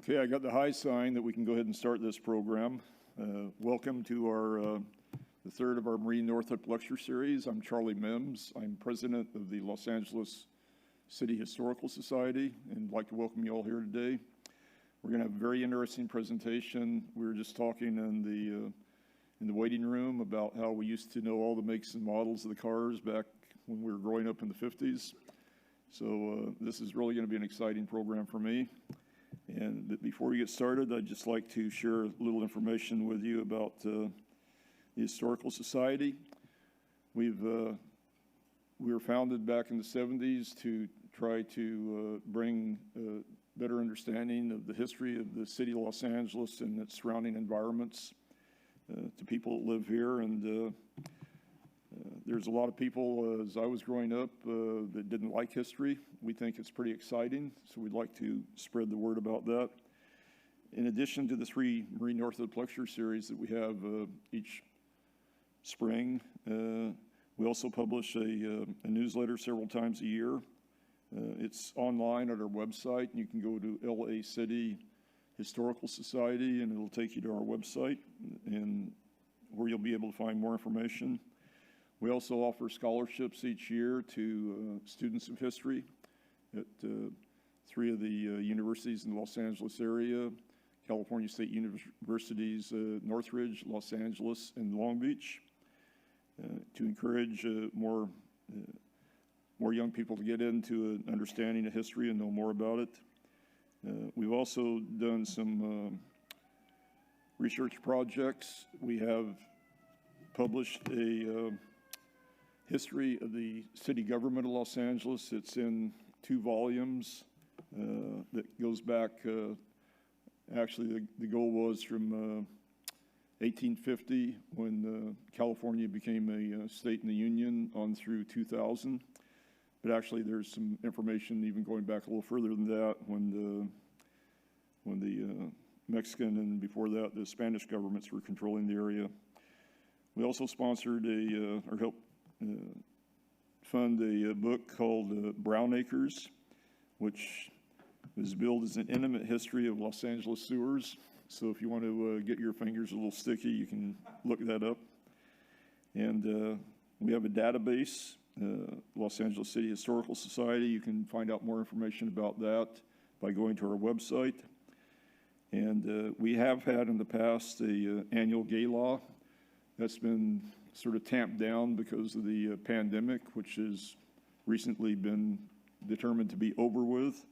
Okay, I got the high sign that we can go ahead and start this program. Welcome to the third of our Marie Northrop Lecture Series. I'm Charlie Mims. I'm president of the Los Angeles City Historical Society, and I'd like to welcome you all here today. We're going to have a very interesting presentation. We were just talking in the waiting room about how we used to know all the makes and models of the cars back when we were growing up in the 50s. So this is really going to be an exciting program for me. And before we get started, I'd just like to share a little information with you about the Historical Society. We were founded back in the 70s to try to bring better understanding of the history of the city of Los Angeles and its surrounding environments to people that live here. And there's a lot of people, as I was growing up, that didn't like history. We think it's pretty exciting, so we'd like to spread the word about that. In addition to the 3 Marie Northrop Lecture Series that we have each spring, we also publish a newsletter several times a year. It's online at our website. You can go to LA City Historical Society, and it'll take you to our website, and where you'll be able to find more information. We also offer scholarships each year to students of history at 3 of the universities in the Los Angeles area, California State Universities, Northridge, Los Angeles, and Long Beach, to encourage more young people to get into an understanding of history and know more about it. We've also done some research projects. We have published a history of the city government of Los Angeles. It's in 2 volumes that goes back, actually the goal was from 1850 when California became a state in the Union on through 2000. But actually there's some information even going back a little further than that when the Mexican and before that the Spanish governments were controlling the area. We also sponsored or helped fund a book called Brown Acres, which was billed as an intimate history of Los Angeles sewers. So if you want to get your fingers a little sticky, you can look that up. And we have a database, Los Angeles City Historical Society. You can find out more information about that by going to our website. And we have had in the past a annual gala that's been sort of tamped down because of the pandemic, which has recently been determined to be over with.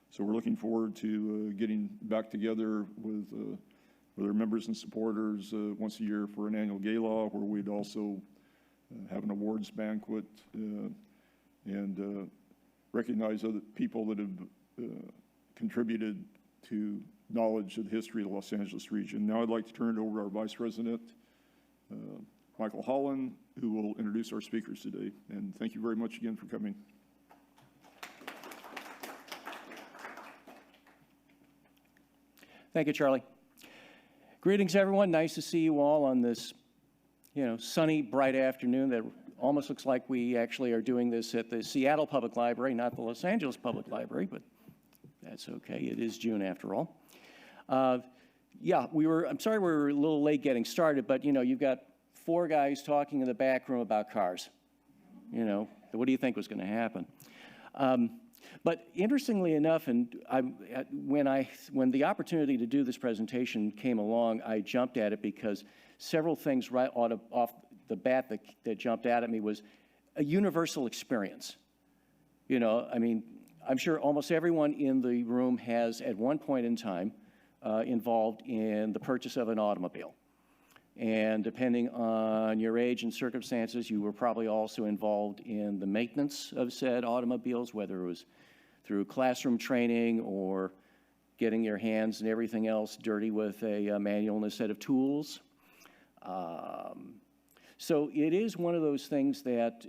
So we're looking forward to getting back together with our members and supporters once a year for an annual gala, where we'd also have an awards banquet and recognize other people that have contributed to knowledge of the history of the Los Angeles region. Now I'd like to turn it over to our Vice President, Michael Holland, who will introduce our speakers today. And thank you very much again for coming. Thank you, Charlie. Greetings, everyone. Nice to see you all on this, sunny, bright afternoon that almost looks like we actually are doing this at the Seattle Public Library, not the Los Angeles Public Library, but that's okay. It is June after all. I'm sorry we were a little late getting started, but, you've got 4 guys talking in the back room about cars. What do you think was going to happen? But interestingly enough, and when the opportunity to do this presentation came along, I jumped at it because several things right off the bat that jumped out at me was a universal experience. I'm sure almost everyone in the room has, at one point in time, involved in the purchase of an automobile. And depending on your age and circumstances, you were probably also involved in the maintenance of said automobiles, whether it was through classroom training or getting your hands and everything else dirty with a manual and a set of tools. So it is one of those things that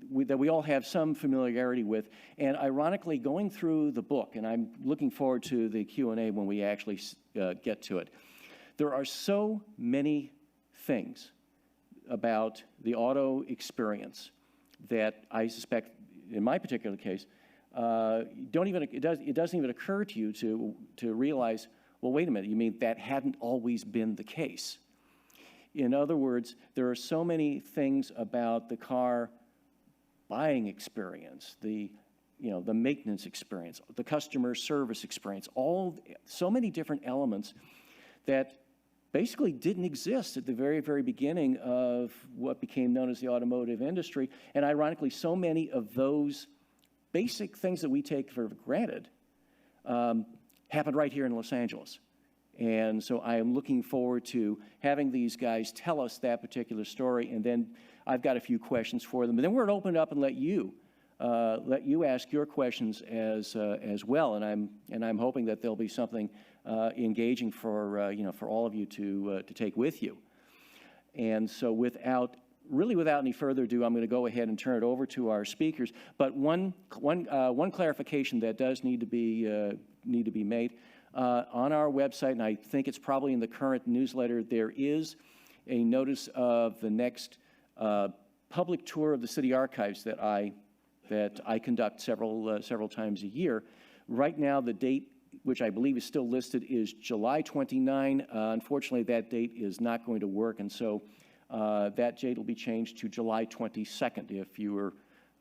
we all have some familiarity with. And ironically, going through the book, and I'm looking forward to the Q&A when we actually get to it, there are so many things about the auto experience that I suspect, in my particular case, it doesn't even occur to you to realize, well, wait a minute, you mean that hadn't always been the case? In other words, there are so many things about the car buying experience, the maintenance experience, the customer service experience, so many different elements that basically didn't exist at the very, very beginning of what became known as the automotive industry. And ironically, so many of those basic things that we take for granted happened right here in Los Angeles. And so I am looking forward to having these guys tell us that particular story, and then I've got a few questions for them. And then we're going to open it up and let you ask your questions as well. And I'm hoping that there'll be something engaging for all of you to take with you. And so without any further ado, I'm going to go ahead and turn it over to our speakers. But one clarification that does need to be made. On our website, and I think it's probably in the current newsletter, there is a notice of the next public tour of the city archives that I conduct several times a year. Right now, the date, which I believe is still listed, is July 29. Unfortunately, that date is not going to work, and so that date will be changed to July 22nd if you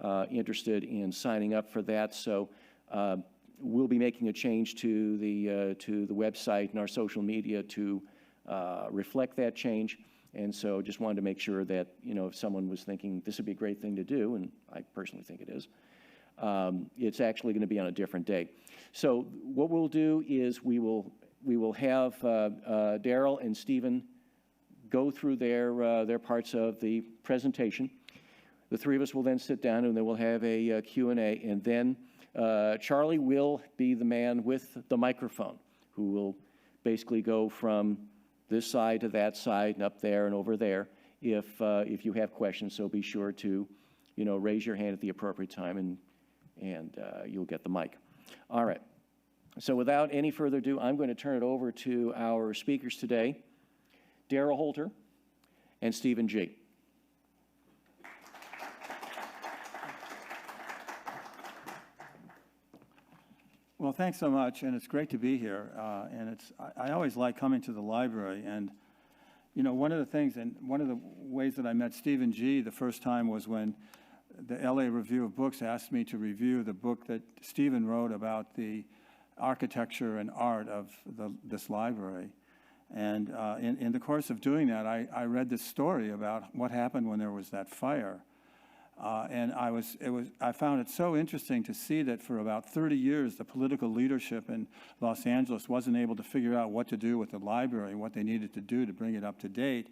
are interested in signing up for that. So we'll be making a change to the website and our social media to reflect that change. And so just wanted to make sure that, if someone was thinking this would be a great thing to do, and I personally think it is, it's actually going to be on a different day. So what we'll do is we will have Darryl and Stephen go through their parts of the presentation. The three of us will then sit down, and then we'll have a Q&A, and then Charlie will be the man with the microphone who will basically go from this side to that side and up there and over there if you have questions. So be sure to, raise your hand at the appropriate time, and you'll get the mic. All right. So without any further ado, I'm going to turn it over to our speakers today, Darryl Holter and Stephen G. Well, thanks so much, and it's great to be here. And I always like coming to the library. And, one of the things, and one of the ways that I met Stephen G. the first time was when the LA Review of Books asked me to review the book that Stephen wrote about the architecture and art of this library. And in the course of doing that, I read this story about what happened when there was that fire. And I found it so interesting to see that for about 30 years, the political leadership in Los Angeles wasn't able to figure out what to do with the library, what they needed to do to bring it up to date.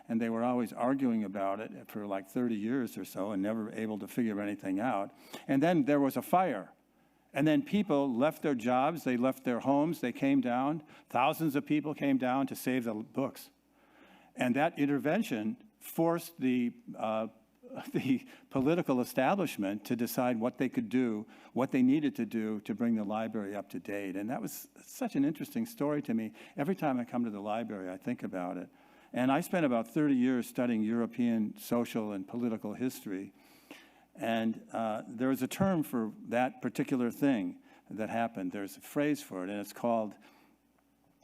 And they were always arguing about it for like 30 years or so and never able to figure anything out. And then there was a fire. And then people left their jobs, they left their homes, they came down. Thousands of people came down to save the books. And that intervention forced the political establishment to decide what they could do, what they needed to do to bring the library up to date. And that was such an interesting story to me. Every time I come to the library, I think about it. And I spent about 30 years studying European social and political history. And there is a term for that particular thing that happened. There's a phrase for it, and it's called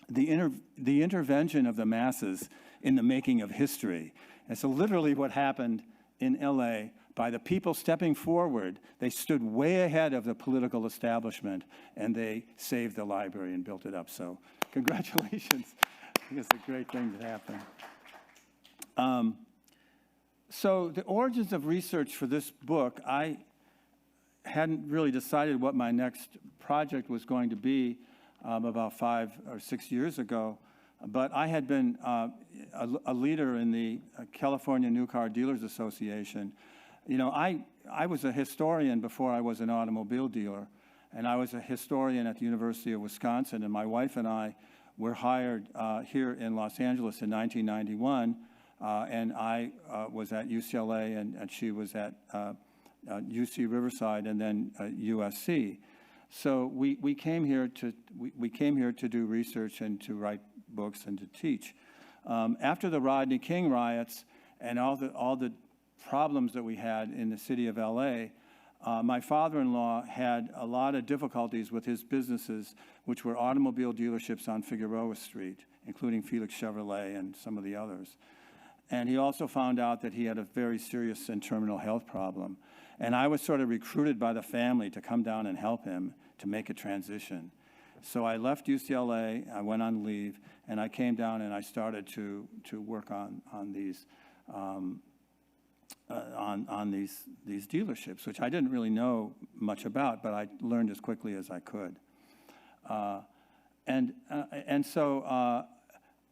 the intervention of the masses in the making of history. And so literally what happened in LA, by the people stepping forward, they stood way ahead of the political establishment, and they saved the library and built it up. So congratulations. I think it's a great thing that happened. So the origins of research for this book, I hadn't really decided what my next project was going to be about 5 or 6 years ago. But I had been a leader in the California New Car Dealers Association. I was a historian before I was an automobile dealer, and I was a historian at the University of Wisconsin, and my wife and I were hired here in Los Angeles in 1991, and I was at UCLA, and she was at UC Riverside, and then USC. So we came here to do research and to write books and to teach. After the Rodney King riots and all the problems that we had in the city of LA, my father-in-law had a lot of difficulties with his businesses, which were automobile dealerships on Figueroa Street, including Felix Chevrolet and some of the others. And he also found out that he had a very serious and terminal health problem. And I was sort of recruited by the family to come down and help him to make a transition. So I left UCLA, I went on leave, and I came down and I started to work on these these dealerships, which I didn't really know much about, but I learned as quickly as I could. So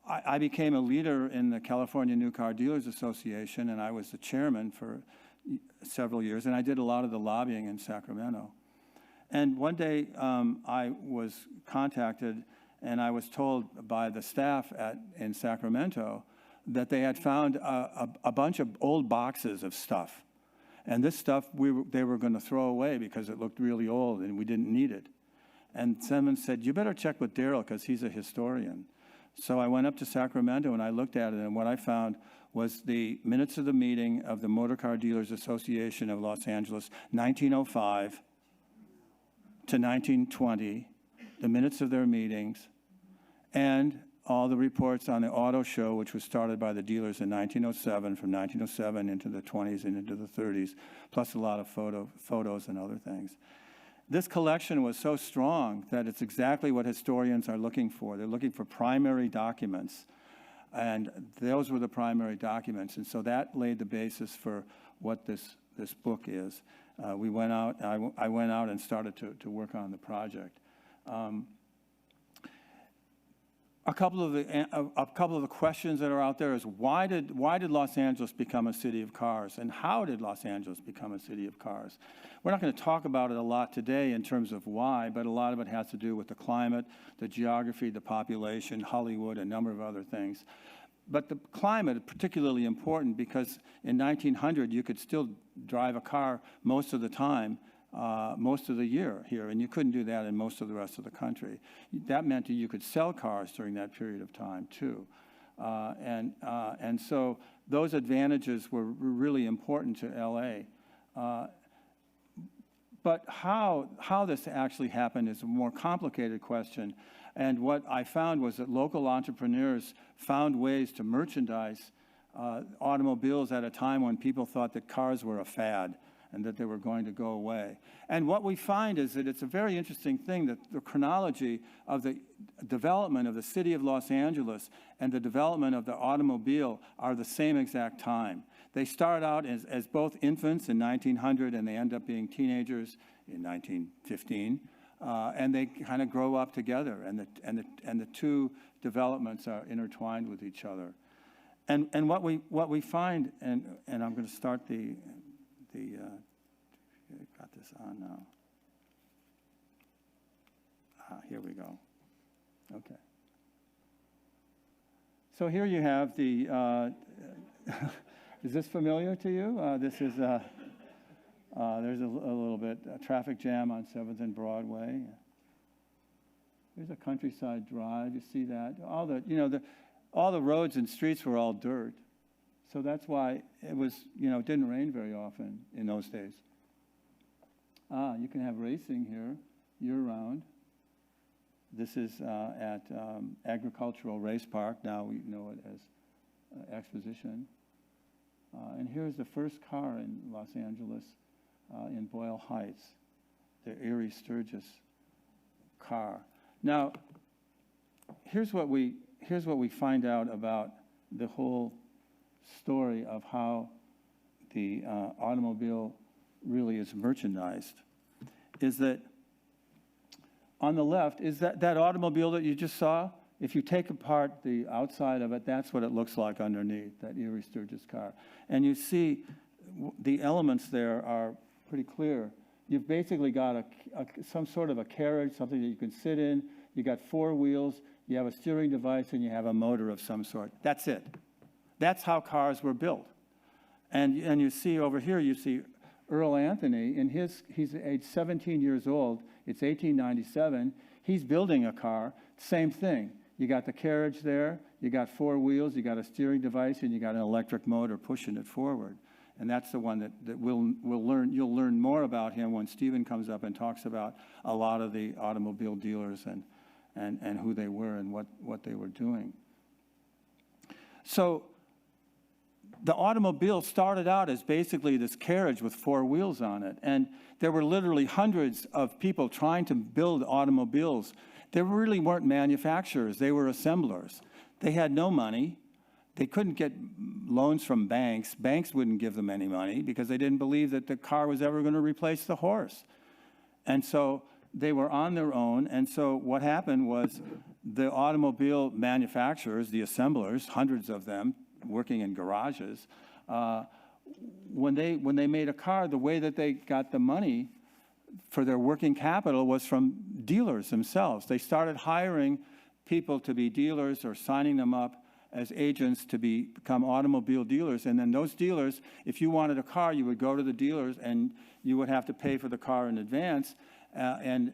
I became a leader in the California New Car Dealers Association, and I was the chairman for several years, and I did a lot of the lobbying in Sacramento. And one day I was contacted, and I was told by the staff in Sacramento that they had found a bunch of old boxes of stuff. And this stuff they were going to throw away because it looked really old and we didn't need it. And someone said, you better check with Darryl because he's a historian. So I went up to Sacramento and I looked at it, and what I found was the minutes of the meeting of the Motor Car Dealers Association of Los Angeles, 1905 to 1920, the minutes of their meetings, and all the reports on the auto show, which was started by the dealers in 1907, from 1907 into the 20s and into the 30s, plus a lot of photos and other things. This collection was so strong that it's exactly what historians are looking for. They're looking for primary documents, and those were the primary documents. And so that laid the basis for what this book is. I went out and started to work on the project. A couple of the questions that are out there is why did Los Angeles become a city of cars, and how did Los Angeles become a city of cars? We're not going to talk about it a lot today in terms of why, but a lot of it has to do with the climate, the geography, the population, Hollywood, a number of other things. But the climate is particularly important because in 1900 you could still drive a car most of the time, most of the year here, and you couldn't do that in most of the rest of the country. That meant that you could sell cars during that period of time too. And so those advantages were really important to LA. But how this actually happened is a more complicated question. And what I found was that local entrepreneurs found ways to merchandise automobiles at a time when people thought that cars were a fad and that they were going to go away. And what we find is that it's a very interesting thing that the chronology of the development of the city of Los Angeles and the development of the automobile are the same exact time. They start out as both infants in 1900, and they end up being teenagers in 1915, and they kind of grow up together, and the two developments are intertwined with each other. And what we find, and I'm going to start got this on now. Here we go. Okay. So here you have the, is this familiar to you? This is, there's a little bit, traffic jam on 7th and Broadway. There's a countryside drive, you see that? All the roads and streets were all dirt. So that's why it was, it didn't rain very often in those days. You can have racing here year-round. This is at Agricultural Race Park. Now we know it as Exposition. And here's the first car in Los Angeles in Boyle Heights, the Erie Sturgis car. Now, here's what we find out about the whole story of how the automobile really is merchandised, is that on the left is that automobile that you just saw. If you take apart the outside of it, that's what it looks like underneath, that Erie Sturgis car. And you see the elements there are pretty clear. You've basically got some sort of a carriage, something that you can sit in. You got 4 wheels, you have a steering device, and you have a motor of some sort. That's it. That's how cars were built. And you see over here, you see Earl Anthony, he's age 17 years old. It's 1897. He's building a car. Same thing. You got the carriage there. You got 4 wheels. You got a steering device, and you got an electric motor pushing it forward. And that's the one that you'll learn more about him when Stephen comes up and talks about a lot of the automobile dealers and who they were and what they were doing. So the automobile started out as basically this carriage with four wheels on it. And there were literally hundreds of people trying to build automobiles. They really weren't manufacturers. They were assemblers. They had no money. They couldn't get loans from banks. Banks wouldn't give them any money because they didn't believe that the car was ever going to replace the horse. And so they were on their own. And so what happened was the automobile manufacturers, the assemblers, hundreds of them working in garages, when they made a car, the way that they got the money for their working capital was from dealers themselves. They started hiring people to be dealers or signing them up as agents to become automobile dealers. And then those dealers, if you wanted a car, you would go to the dealers and you would have to pay for the car in advance. And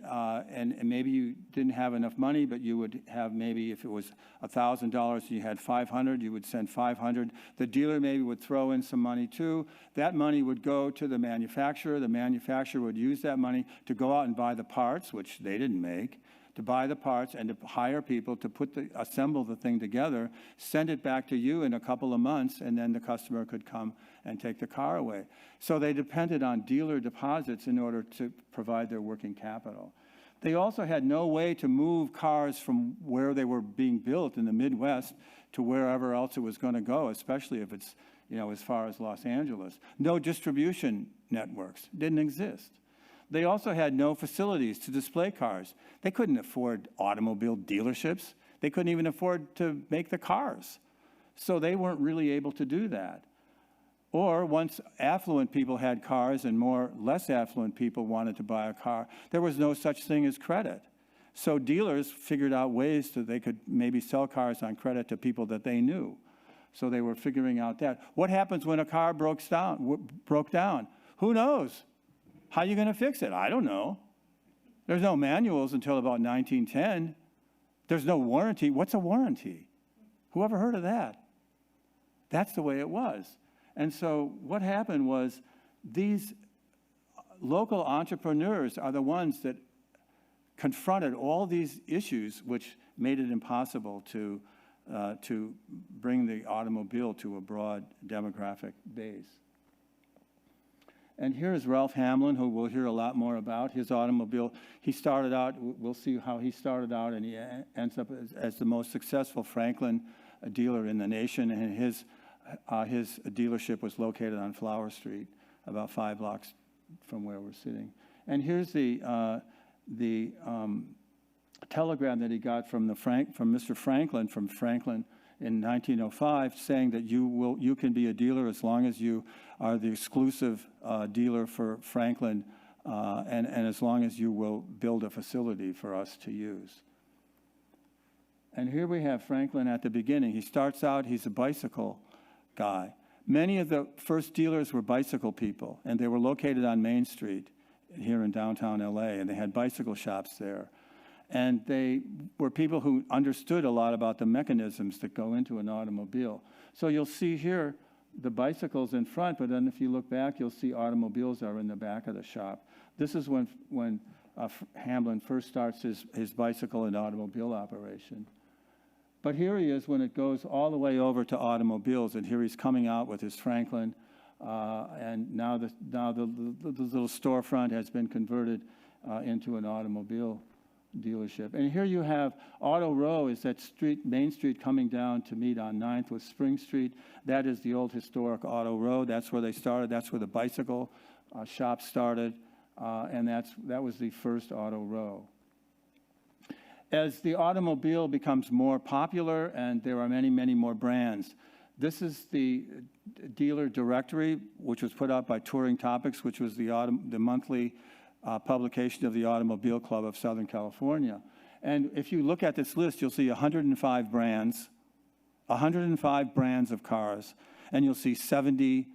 maybe you didn't have enough money, but you would have maybe, if it was $1,000, you had $500, you would send $500. The dealer maybe would throw in some money too. That money would go to the manufacturer. The manufacturer would use that money to go out and buy the parts, which they didn't make, to buy the parts and to hire people to assemble the thing together, send it back to you in a couple of months, and then the customer could come and take the car away. So they depended on dealer deposits in order to provide their working capital. They also had no way to move cars from where they were being built in the Midwest to wherever else it was going to go, especially if it's, as far as Los Angeles. No distribution networks didn't exist. They also had no facilities to display cars. They couldn't afford automobile dealerships. They couldn't even afford to make the cars. So they weren't really able to do that. Or once affluent people had cars and less affluent people wanted to buy a car, there was no such thing as credit. So dealers figured out ways that they could maybe sell cars on credit to people that they knew. So they were figuring out that. What happens when a car broke down? Who knows? How are you going to fix it? I don't know. There's no manuals until about 1910. There's no warranty. What's a warranty? Who ever heard of that? That's the way it was. And so what happened was these local entrepreneurs are the ones that confronted all these issues which made it impossible to bring the automobile to a broad demographic base. And here is Ralph Hamlin, who we'll hear a lot more about. His automobile, he started out, we'll see how he started out, and he ends up as the most successful Franklin dealer in the nation. And his dealership was located on Flower Street, about 5 blocks from where we're sitting. And here's the telegram that he got from Mr. Franklin, in 1905, saying that you can be a dealer as long as you are the exclusive dealer for Franklin, and as long as you will build a facility for us to use. And here we have Franklin at the beginning. He starts out, he's a bicycle guy. Many of the first dealers were bicycle people, and they were located on Main Street here in downtown LA, and they had bicycle shops there. And they were people who understood a lot about the mechanisms that go into an automobile. So you'll see here the bicycles in front, but then if you look back, you'll see automobiles are in the back of the shop. This is when Hamlin first starts his bicycle and automobile operation. But here he is when it goes all the way over to automobiles, and here he's coming out with his Franklin, and now the little storefront has been converted into an automobile dealership. And here you have Auto Row, is that street, Main Street coming down to meet on 9th with Spring Street. That is the old historic Auto Row. That's where they started. That's where the bicycle shop started, and that was the first Auto Row. As the automobile becomes more popular, and there are many, many more brands, this is the dealer directory, which was put out by Touring Topics, which was the monthly publication of the Automobile Club of Southern California. And if you look at this list, you'll see 105 brands of cars, and you'll see 70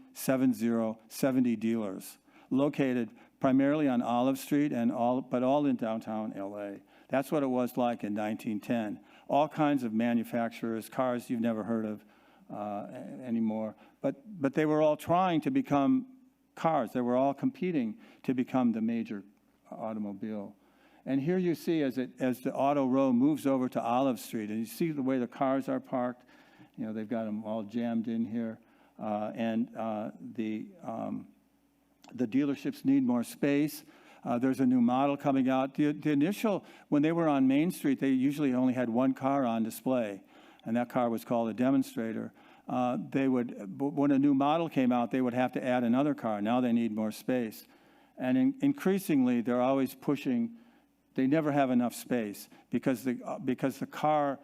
dealers located primarily on Olive Street but all in downtown LA. That's what it was like in 1910. All kinds of manufacturers, cars you've never heard of, anymore. But they were all trying to become cars. They were all competing to become the major automobile. And here you see as the auto row moves over to Olive Street, and you see the way the cars are parked. You know, they've got them all jammed in here. The dealerships need more space. There's a new model coming out. The initial, when they were on Main Street, they usually only had one car on display, and that car was called a demonstrator. When a new model came out, they would have to add another car. Now they need more space. And increasingly, they're always pushing. They never have enough space because the car,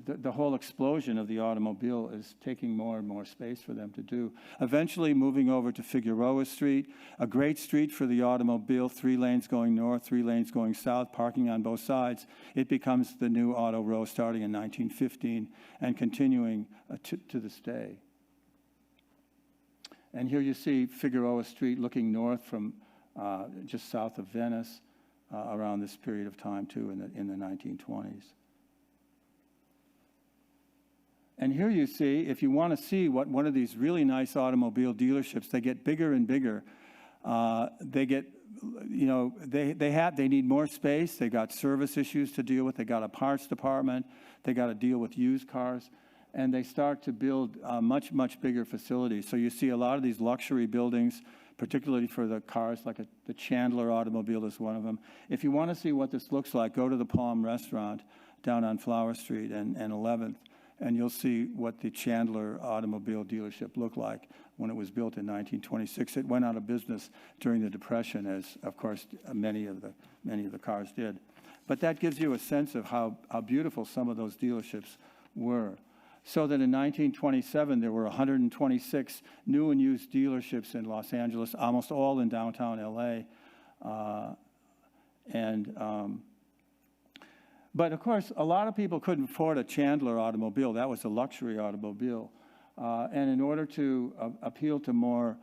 the whole explosion of the automobile is taking more and more space for them to do. Eventually moving over to Figueroa Street, a great street for the automobile, 3 lanes going north, 3 lanes going south, parking on both sides. It becomes the new auto row starting in 1915 and continuing to this day. And here you see Figueroa Street looking north from just south of Venice around this period of time too in the 1920s. And here you see, if you want to see what one of these really nice automobile dealerships, they get bigger and bigger. They get, you know, they need more space. They got service issues to deal with. They got a parts department. They got to deal with used cars. And they start to build much, much bigger facilities. So you see a lot of these luxury buildings, particularly for the cars, like the Chandler Automobile is one of them. If you want to see what this looks like, go to the Palm Restaurant down on Flower Street and 11th. And you'll see what the Chandler Automobile dealership looked like when it was built in 1926. It went out of business during the Depression, as, of course, many of the cars did. But that gives you a sense of how beautiful some of those dealerships were. So that in 1927, there were 126 new and used dealerships in Los Angeles, almost all in downtown LA. But of course, a lot of people couldn't afford a Chandler automobile. That was a luxury automobile. And in order to appeal to more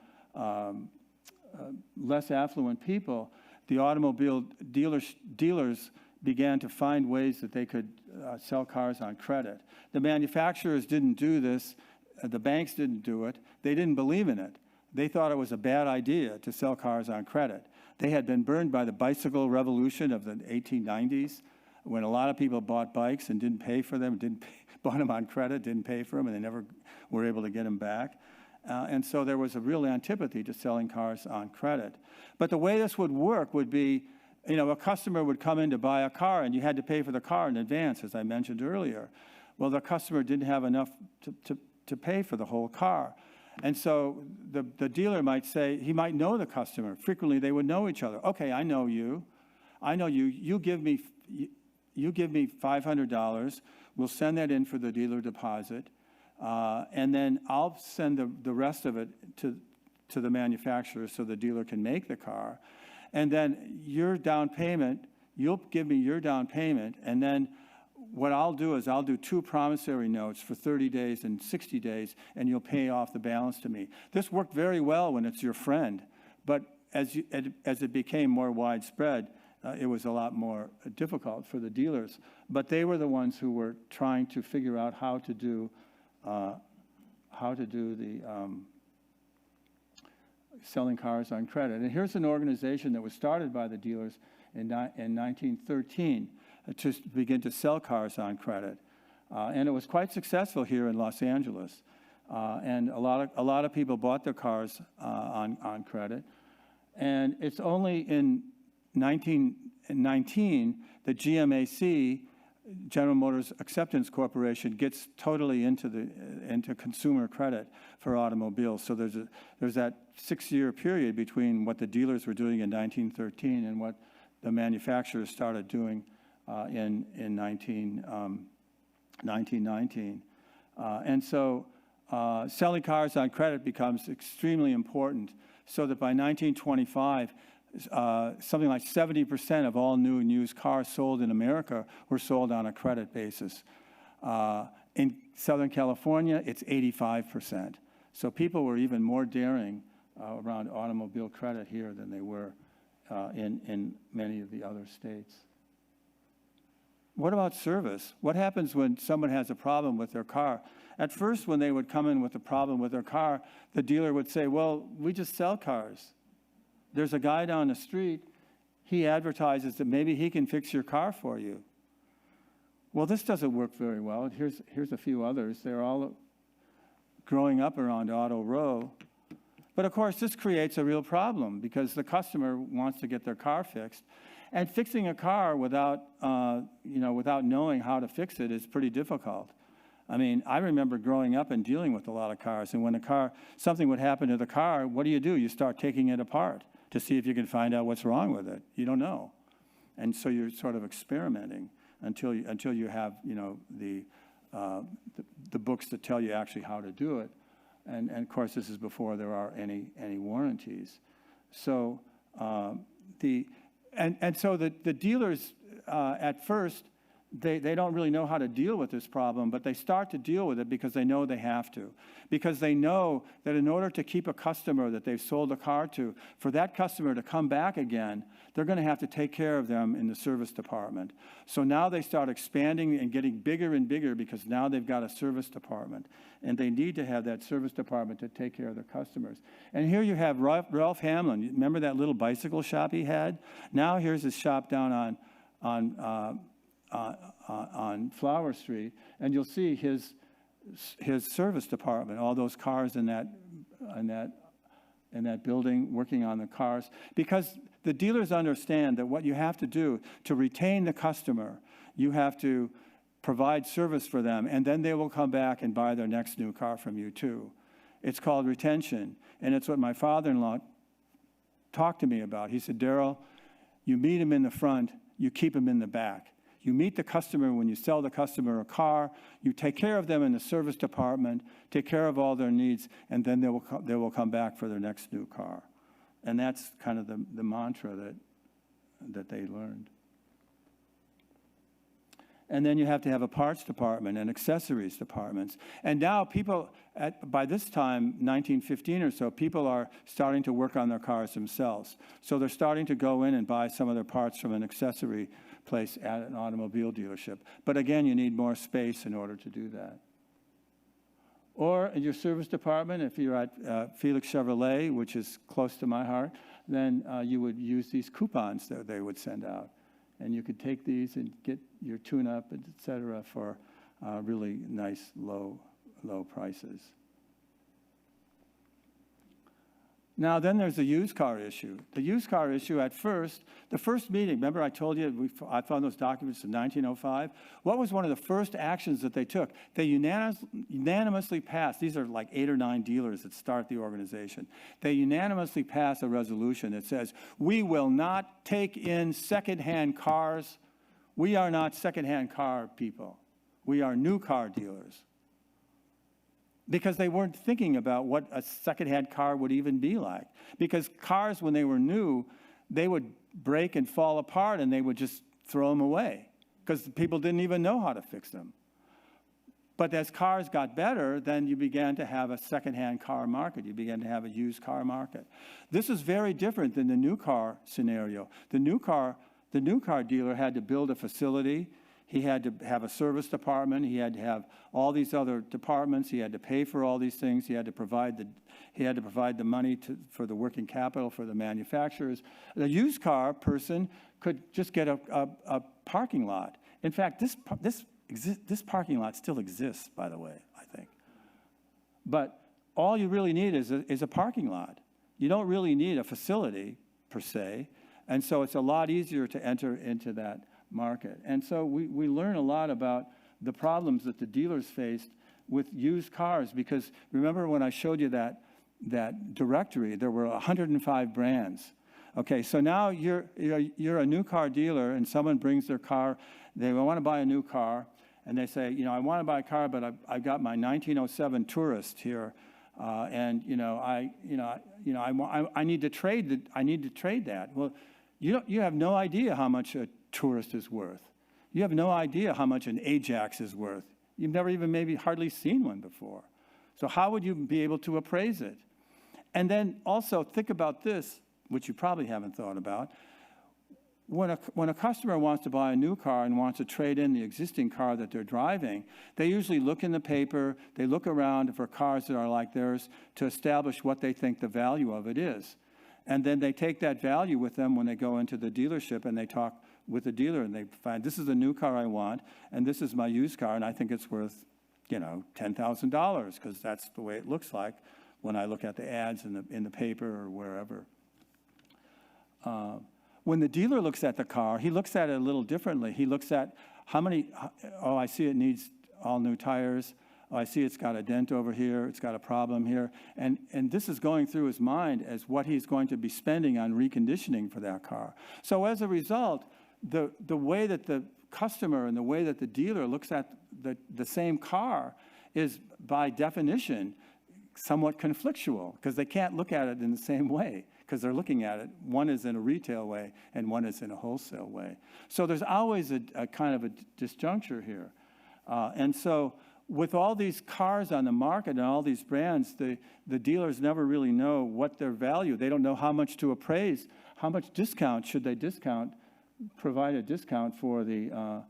less affluent people, the automobile dealers began to find ways that they could sell cars on credit. The manufacturers didn't do this. The banks didn't do it. They didn't believe in it. They thought it was a bad idea to sell cars on credit. They had been burned by the bicycle revolution of the 1890s, when a lot of people bought bikes and didn't pay for them, bought them on credit, didn't pay for them, and they never were able to get them back. And so there was a real antipathy to selling cars on credit. But the way this would work would be, you know, a customer would come in to buy a car, and you had to pay for the car in advance, as I mentioned earlier. Well, the customer didn't have enough to pay for the whole car. And so the dealer might say, he might know the customer. Frequently, they would know each other. Okay, I know you. You give me $500. We'll send that in for the dealer deposit. And then I'll send the rest of it to the manufacturer so the dealer can make the car. And then your down payment, you'll give me your down payment. And then what I'll do is I'll do 2 promissory notes for 30 days and 60 days, and you'll pay off the balance to me. This worked very well when it's your friend. But as it became more widespread, it was a lot more difficult for the dealers. But they were the ones who were trying to figure out how to do the selling cars on credit. And here's an organization that was started by the dealers in 1913 to begin to sell cars on credit. And it was quite successful here in Los Angeles. And a lot of people bought their cars on credit. And it's only in 1919 that GMAC, General Motors Acceptance Corporation, gets totally into consumer credit for automobiles. So there's that 6-year period between what the dealers were doing in 1913 and what the manufacturers started doing in 1919. And so selling cars on credit becomes extremely important, so that by 1925, something like 70% of all new and used cars sold in America were sold on a credit basis. In Southern California, it's 85%. So people were even more daring around automobile credit here than they were in many of the other states. What about service? What happens when someone has a problem with their car? At first, when they would come in with a problem with their car, the dealer would say, well, we just sell cars. There's a guy down the street, he advertises that maybe he can fix your car for you. Well, this doesn't work very well. Here's a few others. They're all growing up around Auto Row. But of course, this creates a real problem because the customer wants to get their car fixed. And fixing a car without knowing how to fix it is pretty difficult. I mean, I remember growing up and dealing with a lot of cars, and when something would happen to the car, what do? You start taking it apart to see if you can find out what's wrong with it. You don't know. And so you're sort of experimenting until you have, the books that tell you actually how to do it. And of course, this is before there are any warranties. So the dealers at first, they don't really know how to deal with this problem, but they start to deal with it because they know they have to. Because they know that in order to keep a customer that they've sold a car to, for that customer to come back again, they're going to have to take care of them in the service department. So now they start expanding and getting bigger and bigger because now they've got a service department. And they need to have that service department to take care of their customers. And here you have Ralph Hamlin. Remember that little bicycle shop he had? Now here's his shop down on Flower Street, and you'll see his service department, all those cars in that building working on the cars, because the dealers understand that what you have to do to retain the customer, you have to provide service for them, and then they will come back and buy their next new car from you too. It's called retention, and it's what my father-in-law talked to me about. He said, Darryl, you meet them in the front, you keep them in the back. You meet the customer when you sell the customer a car. You take care of them in the service department, take care of all their needs, and then they will come back for their next new car. And that's kind of the mantra that they learned. And then you have to have a parts department and accessories departments. And now people, by this time, 1915 or so, people are starting to work on their cars themselves. So they're starting to go in and buy some of their parts from an accessory place at an automobile dealership. But again, you need more space in order to do that. Or in your service department, if you're at Felix Chevrolet, which is close to my heart, then you would use these coupons that they would send out. And you could take these and get your tune-up, et cetera, for really nice, low prices. Now, then there's the used car issue. The used car issue at first, the first meeting, remember I told you I found those documents in 1905? What was one of the first actions that they took? They unanimously passed, these are like 8 or 9 dealers that start the organization. They unanimously passed a resolution that says, we will not take in secondhand cars. We are not secondhand car people. We are new car dealers. Because they weren't thinking about what a secondhand car would even be like. Because cars, when they were new, they would break and fall apart and they would just throw them away because people didn't even know how to fix them. But as cars got better, then you began to have a secondhand car market. You began to have a used car market. This is very different than the new car scenario. The new car dealer had to build a facility. He had to have a service department. He had to have all these other departments. He had to pay for all these things. He had to provide the money for the working capital for the manufacturers. The used car person could just get a parking lot. In fact, this parking lot still exists, by the way, I think. But all you really need is a parking lot. You don't really need a facility per se, and so it's a lot easier to enter into that market. And so we learn a lot about the problems that the dealers faced with used cars, because remember when I showed you that directory, there were 105 brands. Okay, so now you're a new car dealer and someone brings their car, they want to buy a new car, and they say, I want to buy a car, but I've got my 1907 Tourist here, and I need to trade that. Well, you have no idea how much a Tourist is worth. You have no idea how much an Ajax is worth. You've never even maybe hardly seen one before. So how would you be able to appraise it? And then also think about this, which you probably haven't thought about. when a customer wants to buy a new car and wants to trade in the existing car that they're driving, they usually look in the paper, they look around for cars that are like theirs to establish what they think the value of it is. And then they take that value with them when they go into the dealership and they talk with the dealer and they find, this is the new car I want, and this is my used car, and I think it's worth, $10,000, because that's the way it looks like when I look at the ads in the paper or wherever. When the dealer looks at the car, he looks at it a little differently. He looks at I see it needs all new tires. Oh, I see it's got a dent over here. It's got a problem here. And this is going through his mind as what he's going to be spending on reconditioning for that car. So as a result, the way that the customer and the way that the dealer looks at the same car is, by definition, somewhat conflictual, because they can't look at it in the same way, because they're looking at it. One is in a retail way and one is in a wholesale way. So there's always a kind of a disjuncture here. And so with all these cars on the market and all these brands, the dealers never really know what their value. They don't know how much to appraise, how much discount should they provide a discount for the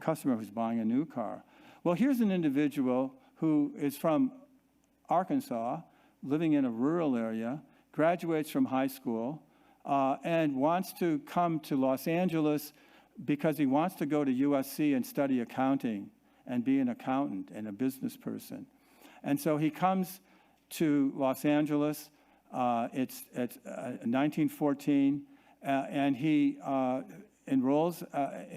customer who's buying a new car. Well, here's an individual who is from Arkansas, living in a rural area, graduates from high school, and wants to come to Los Angeles because he wants to go to USC and study accounting and be an accountant and a business person. And so he comes to Los Angeles. It's 1914, and he enrolls at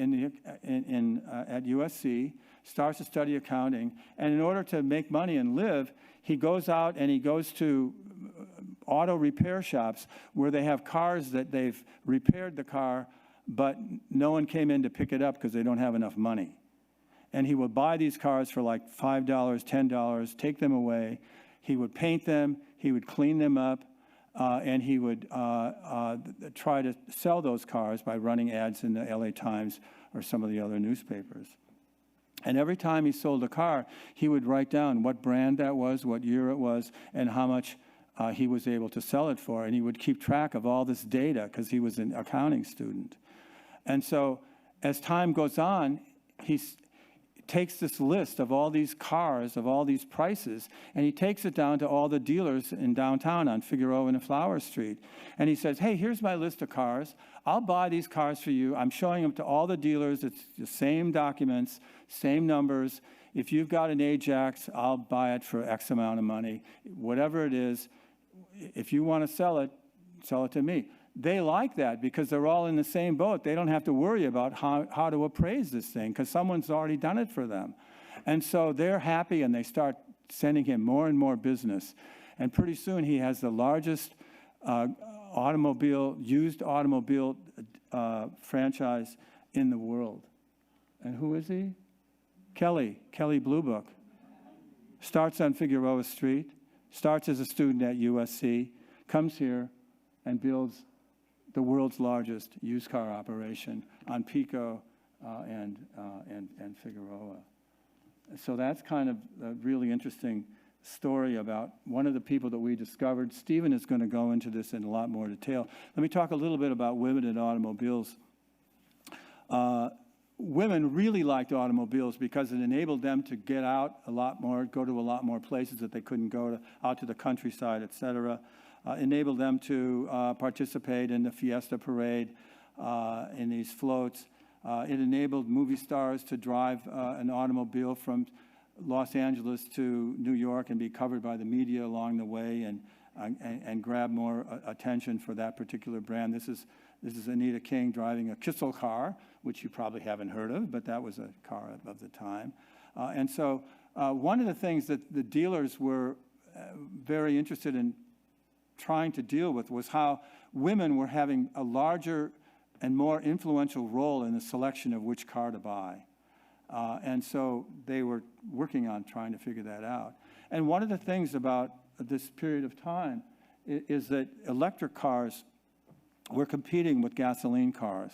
USC, starts to study accounting, and in order to make money and live, he goes out and he goes to auto repair shops where they have cars that they've repaired the car, but no one came in to pick it up because they don't have enough money. And he would buy these cars for like $5, $10, take them away. He would paint them, he would clean them up, and he would try to sell those cars by running ads in the LA Times or some of the other newspapers. And every time he sold a car, he would write down what brand that was, what year it was, and how much he was able to sell it for. And he would keep track of all this data because he was an accounting student. And so as time goes on, he takes this list of all these cars, of all these prices, and he takes it down to all the dealers in downtown on Figueroa and Flower Street. And he says, hey, here's my list of cars. I'll buy these cars for you. I'm showing them to all the dealers. It's the same documents, same numbers. If you've got an Ajax, I'll buy it for X amount of money. Whatever it is, if you want to sell it to me. They like that because they're all in the same boat. They don't have to worry about how to appraise this thing because someone's already done it for them. And so they're happy and they start sending him more and more business. And pretty soon he has the largest used automobile franchise in the world. And who is he? Kelly Blue Book. Starts on Figueroa Street, starts as a student at USC, comes here and builds the world's largest used car operation on Pico and Figueroa. So that's kind of a really interesting story about one of the people that we discovered. Stephen is going to go into this in a lot more detail. Let me talk a little bit about women in automobiles. Women really liked automobiles because it enabled them to get out a lot more, go to a lot more places that they couldn't go to, out to the countryside, et cetera. Enabled them to participate in the Fiesta Parade, in these floats. It enabled movie stars to drive an automobile from Los Angeles to New York and be covered by the media along the way and grab more attention for that particular brand. This is Anita King driving a Kissel car, which you probably haven't heard of, but that was a car of the time. And so one of the things that the dealers were very interested in trying to deal with was how women were having a larger and more influential role in the selection of which car to buy. And so they were working on trying to figure that out. And one of the things about this period of time is that electric cars were competing with gasoline cars.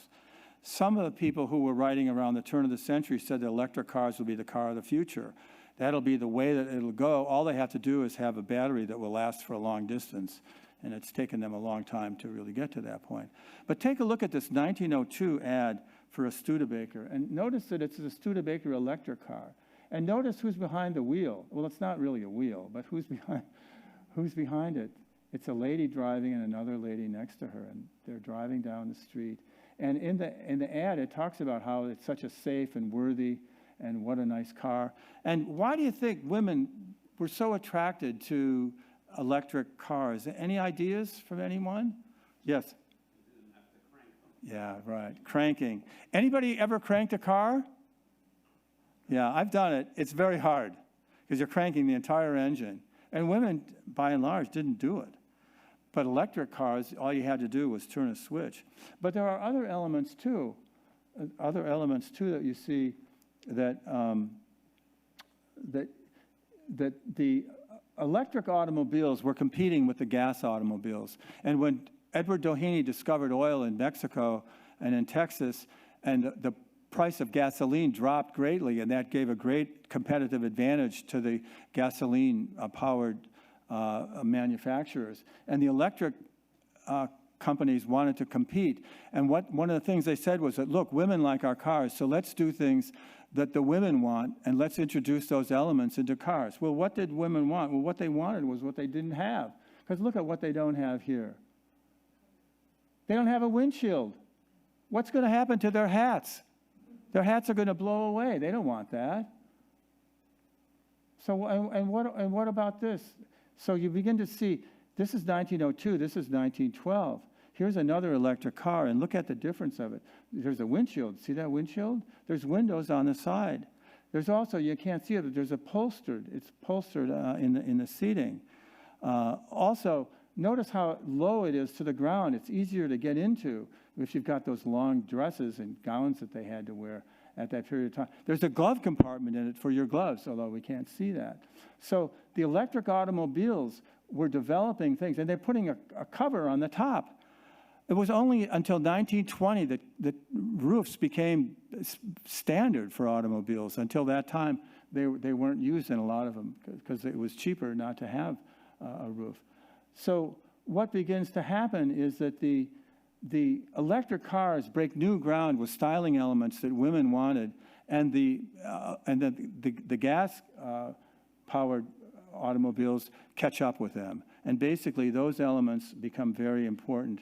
Some of the people who were writing around the turn of the century said that electric cars will be the car of the future. That'll be the way that it'll go. All they have to do is have a battery that will last for a long distance. and it's taken them a long time to really get to that point. But take a look at this 1902 ad for a Studebaker, and notice that it's a Studebaker electric car. And notice who's behind the wheel. Well, it's not really a wheel, but who's behind it? It's a lady driving and another lady next to her, and they're driving down the street. And in the ad, it talks about how it's such a safe and worthy and what a nice car. And why do you think women were so attracted to electric cars? Any ideas from anyone? Yes? You didn't have to crank them. Yeah, right. Cranking. Anybody ever cranked a car? Yeah, I've done it. It's very hard because you're cranking the entire engine. And women, by and large, didn't do it. But electric cars, all you had to do was turn a switch. But there are other elements, too. That you see that that the electric automobiles were competing with the gas automobiles. And when Edward Doheny discovered oil in Mexico and in Texas, and the price of gasoline dropped greatly, and that gave a great competitive advantage to the gasoline-powered manufacturers. And the electric companies wanted to compete. And one of the things they said was that, look, women like our cars, so let's do things that the women want, and let's introduce those elements into cars. Well, what did women want? Well, what they wanted was what they didn't have. Because look at what they don't have here. They don't have a windshield. What's going to happen to their hats? Their hats are going to blow away. They don't want that. So, and what about this? So you begin to see, this is 1902, this is 1912. Here's another electric car, and look at the difference of it. There's a windshield. See that windshield? There's windows on the side. There's also, you can't see it, but there's a upholstered. It's upholstered in the seating. Also, notice how low it is to the ground. It's easier to get into if you've got those long dresses and gowns that they had to wear at that period of time. There's a glove compartment in it for your gloves, although we can't see that. So the electric automobiles were developing things, and they're putting a cover on the top. It was only until 1920 that roofs became standard for automobiles. Until that time, they weren't used in a lot of them because it was cheaper not to have a roof. So what begins to happen is that the electric cars break new ground with styling elements that women wanted, and the gas powered automobiles catch up with them. And basically, those elements become very important.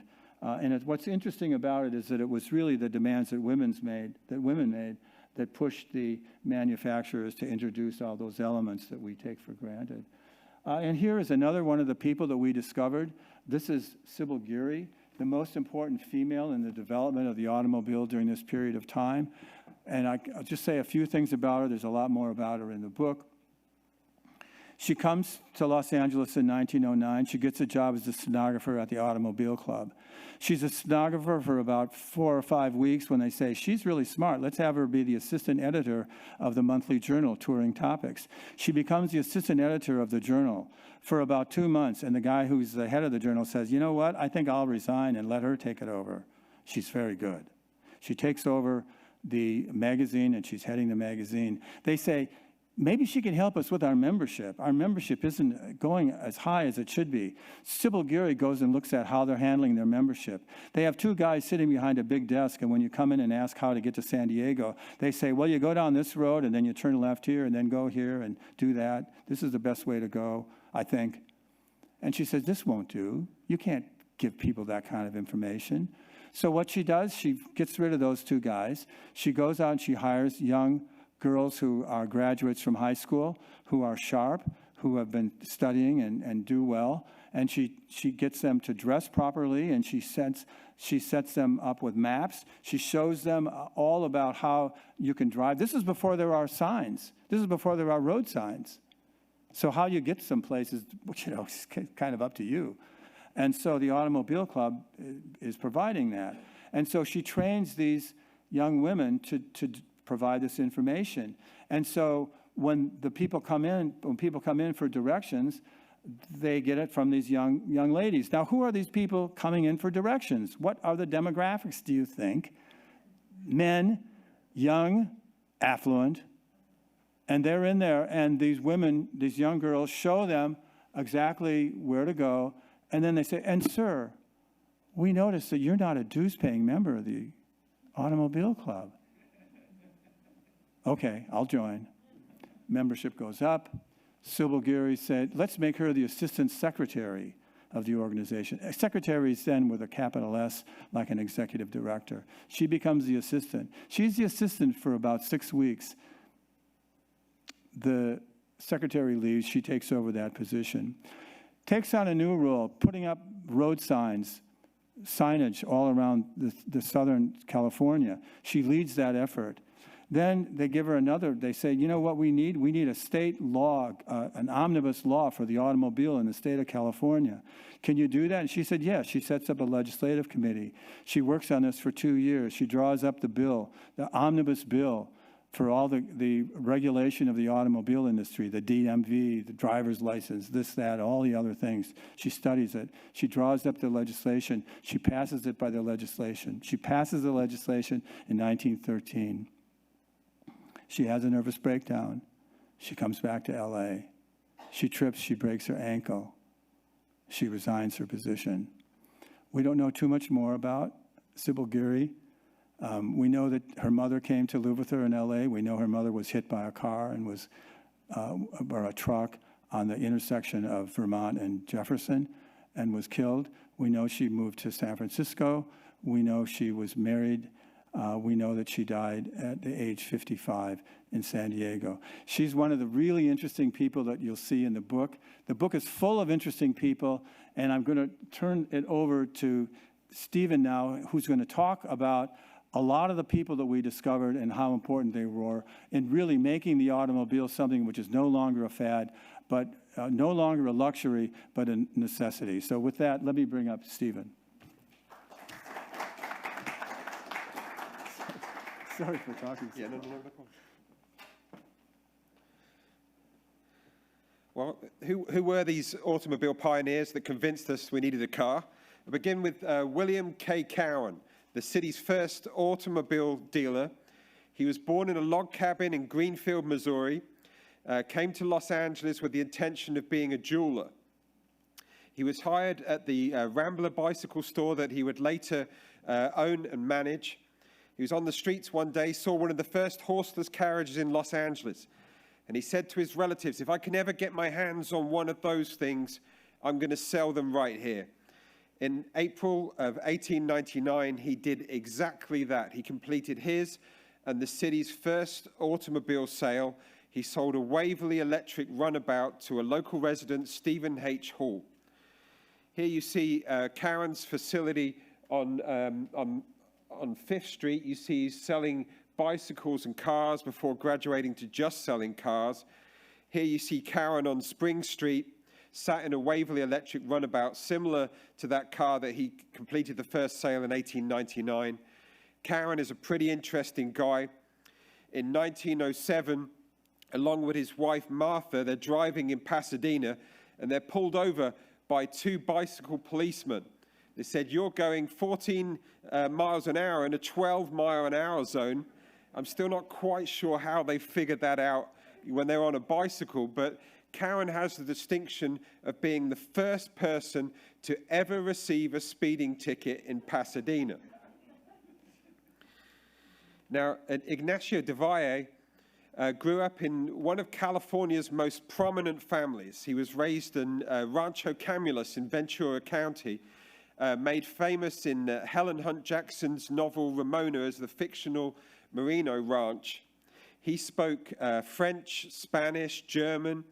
What's interesting about it is that it was really the demands that women made that pushed the manufacturers to introduce all those elements that we take for granted. And here is another one of the people that we discovered. This is Sybil Giri, the most important female in the development of the automobile during this period of time. And I'll just say a few things about her. There's a lot more about her in the book. She comes to Los Angeles in 1909. She gets a job as a stenographer at the Automobile Club. She's a stenographer for about 4 or 5 weeks when they say, she's really smart. Let's have her be the assistant editor of the monthly journal, Touring Topics. She becomes the assistant editor of the journal for about 2 months, and the guy who's the head of the journal says, you know what, I think I'll resign and let her take it over. She's very good. She takes over the magazine, and she's heading the magazine. They say, maybe she can help us with our membership. Our membership isn't going as high as it should be. Sybil Giri goes and looks at how they're handling their membership. They have 2 guys sitting behind a big desk, and when you come in and ask how to get to San Diego, they say, well, you go down this road, and then you turn left here, and then go here, and do that. This is the best way to go, I think. And she says, this won't do. You can't give people that kind of information. So what she does, she gets rid of those 2 guys. She goes out and she hires young girls who are graduates from high school, who are sharp, who have been studying and do well, and she gets them to dress properly, and she sets them up with maps. She shows them all about how you can drive. This is before there are signs. This is before there are road signs. So how you get someplace is, is kind of up to you. And so the Automobile Club is providing that. And so she trains these young women to provide this information. And so when people come in for directions, they get it from these young ladies. Now, who are these people coming in for directions? What are the demographics, do you think? Men, young, affluent, and they're in there, and these women, these young girls, show them exactly where to go And then they say, and sir, we noticed that you're not a dues-paying member of the Automobile Club. Okay, I'll join. Membership goes up. Sybil Giri said, let's make her the assistant secretary of the organization. Secretary is then with a capital S, like an executive director. She becomes the assistant. She's the assistant for about 6 weeks. The secretary leaves, she takes over that position. Takes on a new role, putting up road signage all around the Southern California. She leads that effort. Then they give her another, they say, you know what we need? We need a state law, an omnibus law for the automobile in the state of California. Can you do that? And she said, yes. She sets up a legislative committee. She works on this for 2 years. She draws up the bill, the omnibus bill for all the regulation of the automobile industry, the DMV, the driver's license, this, that, all the other things. She studies it. She draws up the legislation. She passes it by the legislation. She passes the legislation in 1913. She has a nervous breakdown. She comes back to LA. She trips, she breaks her ankle. She resigns her position. We don't know too much more about Sybil Giri. We know that her mother came to live with her in LA. We know her mother was hit by a car and was, or a truck on the intersection of Vermont and Jefferson and was killed. We know she moved to San Francisco. We know she was married. We know that she died at the age 55 in San Diego. She's one of the really interesting people that you'll see in the book. The book is full of interesting people, and I'm going to turn it over to Stephen now, who's going to talk about a lot of the people that we discovered and how important they were in really making the automobile something which is no longer a fad, but no longer a luxury, but a necessity. So with that, let me bring up Stephen. Sorry for talking so much. No problem. Well, who were these automobile pioneers that convinced us we needed a car? I'll begin with William K. Cowan, the city's first automobile dealer. He was born in a log cabin in Greenfield, Missouri, came to Los Angeles with the intention of being a jeweler. He was hired at the Rambler bicycle store that he would later own and manage. He was on the streets one day, saw one of the first horseless carriages in Los Angeles, and he said to his relatives, if I can ever get my hands on one of those things, I'm going to sell them right here. In April of 1899, he did exactly that. He completed his and the city's first automobile sale. He sold a Waverly electric runabout to a local resident, Stephen H. Hall. Here you see Cowan's facility on 5th Street. You see he's selling bicycles and cars before graduating to just selling cars. Here you see Cowan on Spring Street, sat in a Waverly electric runabout, similar to that car that he completed the first sale in 1899. Cowan is a pretty interesting guy. In 1907, along with his wife Martha, they're driving in Pasadena, and they're pulled over by 2 bicycle policemen. They said, you're going 14 miles an hour in a 12-mile-an-hour zone. I'm still not quite sure how they figured that out when they're on a bicycle, but Cowan has the distinction of being the first person to ever receive a speeding ticket in Pasadena. Now, Ignacio De Valle grew up in one of California's most prominent families. He was raised in Rancho Camulus in Ventura County, made famous in Helen Hunt Jackson's novel Ramona as the fictional Merino Ranch. He spoke French, Spanish, German,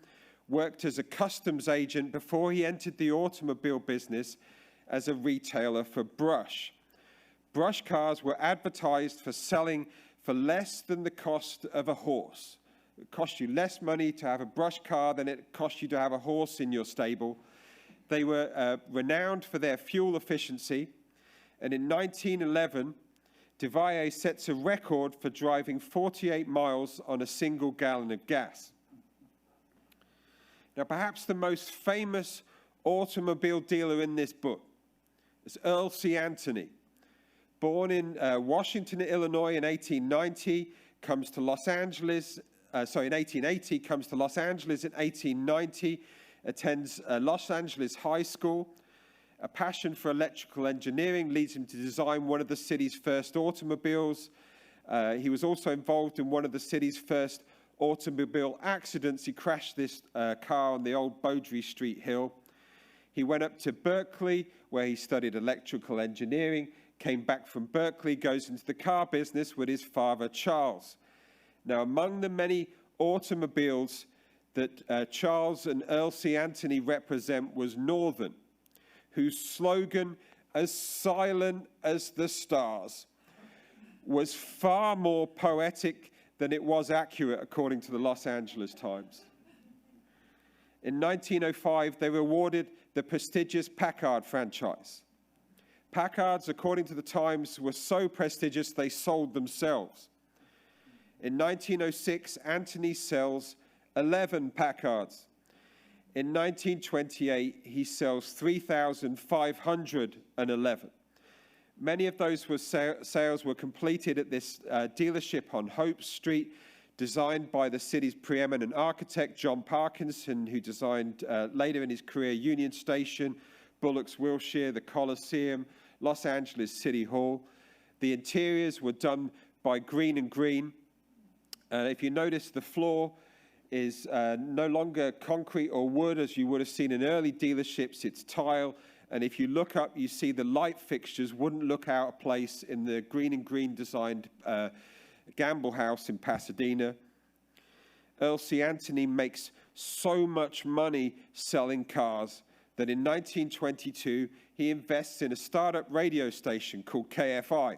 worked as a customs agent before he entered the automobile business as a retailer for brush. Brush cars were advertised for selling for less than the cost of a horse. It cost you less money to have a brush car than it cost you to have a horse in your stable. They were renowned for their fuel efficiency, and in 1911, De Valle sets a record for driving 48 miles on a single gallon of gas. Now, perhaps the most famous automobile dealer in this book is Earl C. Anthony. Born in Washington, Illinois in 1890, comes to Los Angeles, in 1880, comes to Los Angeles in 1890, attends Los Angeles High School. A passion for electrical engineering leads him to design one of the city's first automobiles. He was also involved in one of the city's first automobile accidents. He crashed this car on the old Beaudry Street Hill. He went up to Berkeley, where he studied electrical engineering, came back from Berkeley, goes into the car business with his father, Charles. Now, among the many automobiles that Charles and Earl C. Anthony represent was Northern, whose slogan, "As silent as the stars," was far more poetic than it was accurate, according to the Los Angeles Times. In 1905, they were awarded the prestigious Packard franchise. Packards, according to the Times, were so prestigious they sold themselves. In 1906, Anthony sells 11 Packards. In 1928, he sells 3,511. Many of those sales were completed at this dealership on Hope Street, designed by the city's preeminent architect, John Parkinson, who designed later in his career Union Station, Bullock's Wilshire, the Coliseum, Los Angeles City Hall. The interiors were done by Green & Green. If you notice, the floor is no longer concrete or wood, as you would have seen in early dealerships. It's tile. And if you look up, you see the light fixtures wouldn't look out of place in the Green & Green designed Gamble House in Pasadena. Earl C. Anthony makes so much money selling cars that in 1922, he invests in a startup radio station called KFI,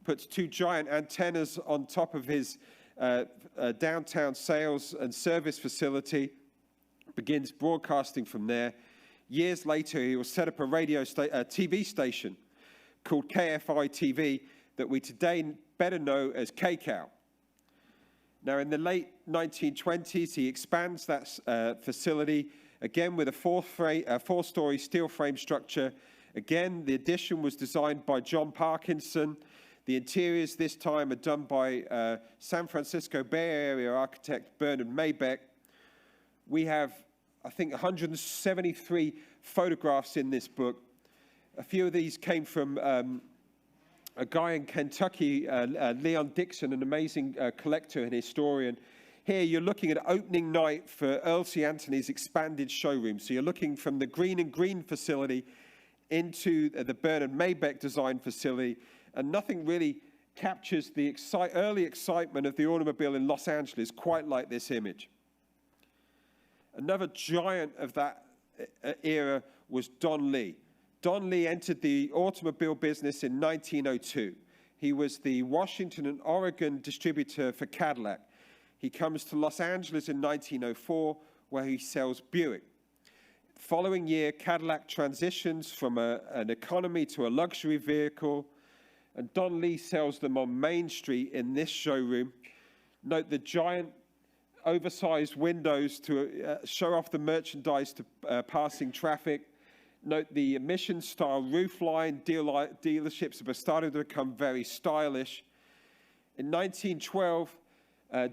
puts 2 giant antennas on top of his downtown sales and service facility, begins broadcasting from there. Years later, he will set up a TV station called KFI TV that we today better know as KCAL. Now, in the late 1920s, he expands that facility, again with a four-story steel frame structure. Again, the addition was designed by John Parkinson. The interiors this time are done by San Francisco Bay Area architect Bernard Maybach. We have, I think, 173 photographs in this book. A few of these came from a guy in Kentucky, Leon Dixon, an amazing collector and historian. Here you're looking at opening night for Earl C. Anthony's expanded showroom. So you're looking from the Green & Green facility into the Bernard Maybach design facility, and nothing really captures the early excitement of the automobile in Los Angeles quite like this image. Another giant of that era was Don Lee. Don Lee entered the automobile business in 1902. He was the Washington and Oregon distributor for Cadillac. He comes to Los Angeles in 1904, where he sells Buick. The following year, Cadillac transitions from an economy to a luxury vehicle, and Don Lee sells them on Main Street in this showroom. Note the giant oversized windows to show off the merchandise to passing traffic. Note the emission-style roofline. Dealerships are starting to become very stylish. In 1912,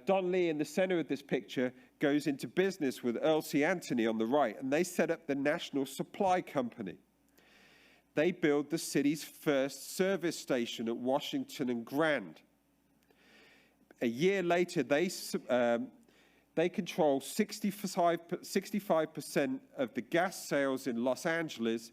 Don Lee, in the center of this picture, goes into business with Earl C. Anthony on the right, and they set up the National Supply Company. They build the city's first service station at Washington and Grand. A year later, they control 65% of the gas sales in Los Angeles.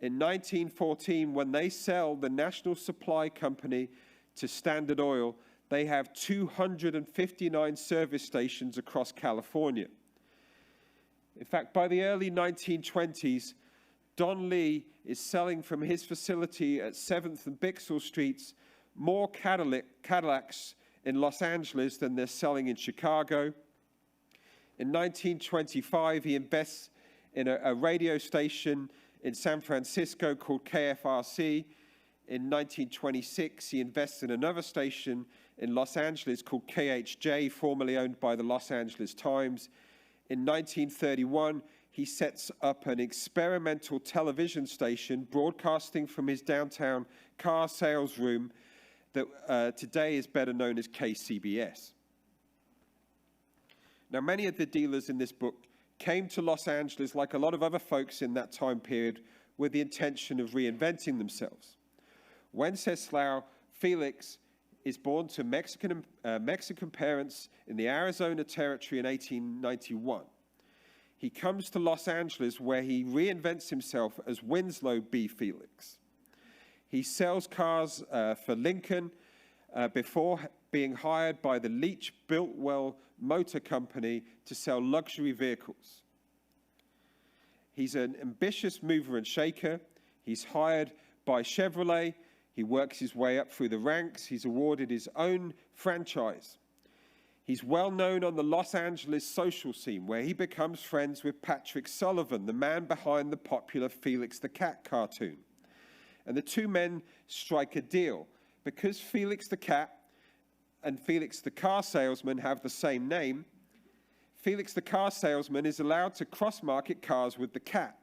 In 1914, when they sell the National Supply Company to Standard Oil, they have 259 service stations across California. In fact, by the early 1920s, Don Lee is selling from his facility at 7th and Bixel Streets more Cadillacs in Los Angeles than they're selling in Chicago. In 1925, he invests in a radio station in San Francisco called KFRC. In 1926, he invests in another station in Los Angeles called KHJ, formerly owned by the Los Angeles Times. In 1931, he sets up an experimental television station broadcasting from his downtown car sales room that today is better known as KCBS. Now, many of the dealers in this book came to Los Angeles, like a lot of other folks in that time period, with the intention of reinventing themselves. Wenceslao Felix is born to Mexican parents in the Arizona Territory in 1891. He comes to Los Angeles, where he reinvents himself as Winslow B Felix. He sells cars for Lincoln before being hired by the Leach Biltwell Motor Company to sell luxury vehicles. He's an ambitious mover and shaker. He's hired by Chevrolet. He works his way up through the ranks. He's awarded his own franchise. He's well known on the Los Angeles social scene, where he becomes friends with Patrick Sullivan, the man behind the popular Felix the Cat cartoon. And the two men strike a deal. Because Felix the Cat and Felix the car salesman have the same name, Felix the car salesman is allowed to cross-market cars with the cat.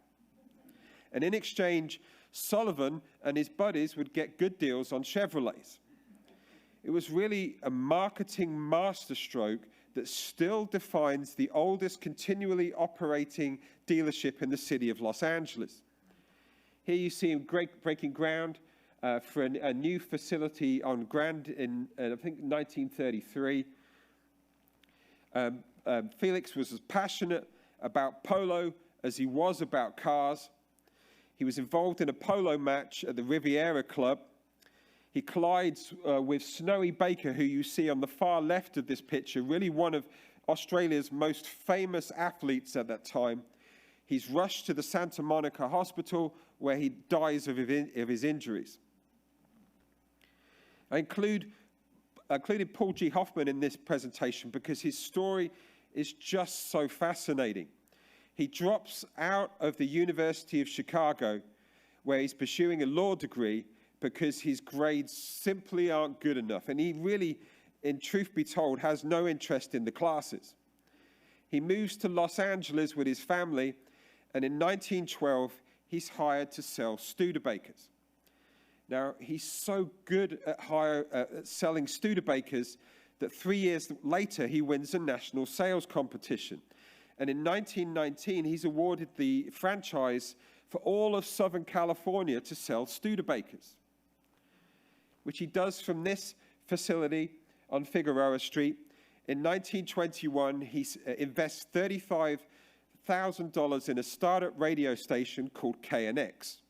And in exchange, Sullivan and his buddies would get good deals on Chevrolets. It was really a marketing masterstroke that still defines the oldest continually operating dealership in the city of Los Angeles. Here you see him breaking ground for a new facility on Grand in, I think, 1933. Felix was as passionate about polo as he was about cars. He was involved in a polo match at the Riviera Club. He collides with Snowy Baker, who you see on the far left of this picture, really one of Australia's most famous athletes at that time. He's rushed to the Santa Monica Hospital, where he dies of his injuries. I included Paul G. Hoffman in this presentation because his story is just so fascinating. He drops out of the University of Chicago, where he's pursuing a law degree, because his grades simply aren't good enough. And he really, in truth be told, has no interest in the classes. He moves to Los Angeles with his family, and in 1912, he's hired to sell Studebakers. Now, he's so good at selling Studebakers that 3 years later, he wins a national sales competition. And in 1919, he's awarded the franchise for all of Southern California to sell Studebakers, which he does from this facility on Figueroa Street. In 1921, he invests $35,000 in a startup radio station called KNX.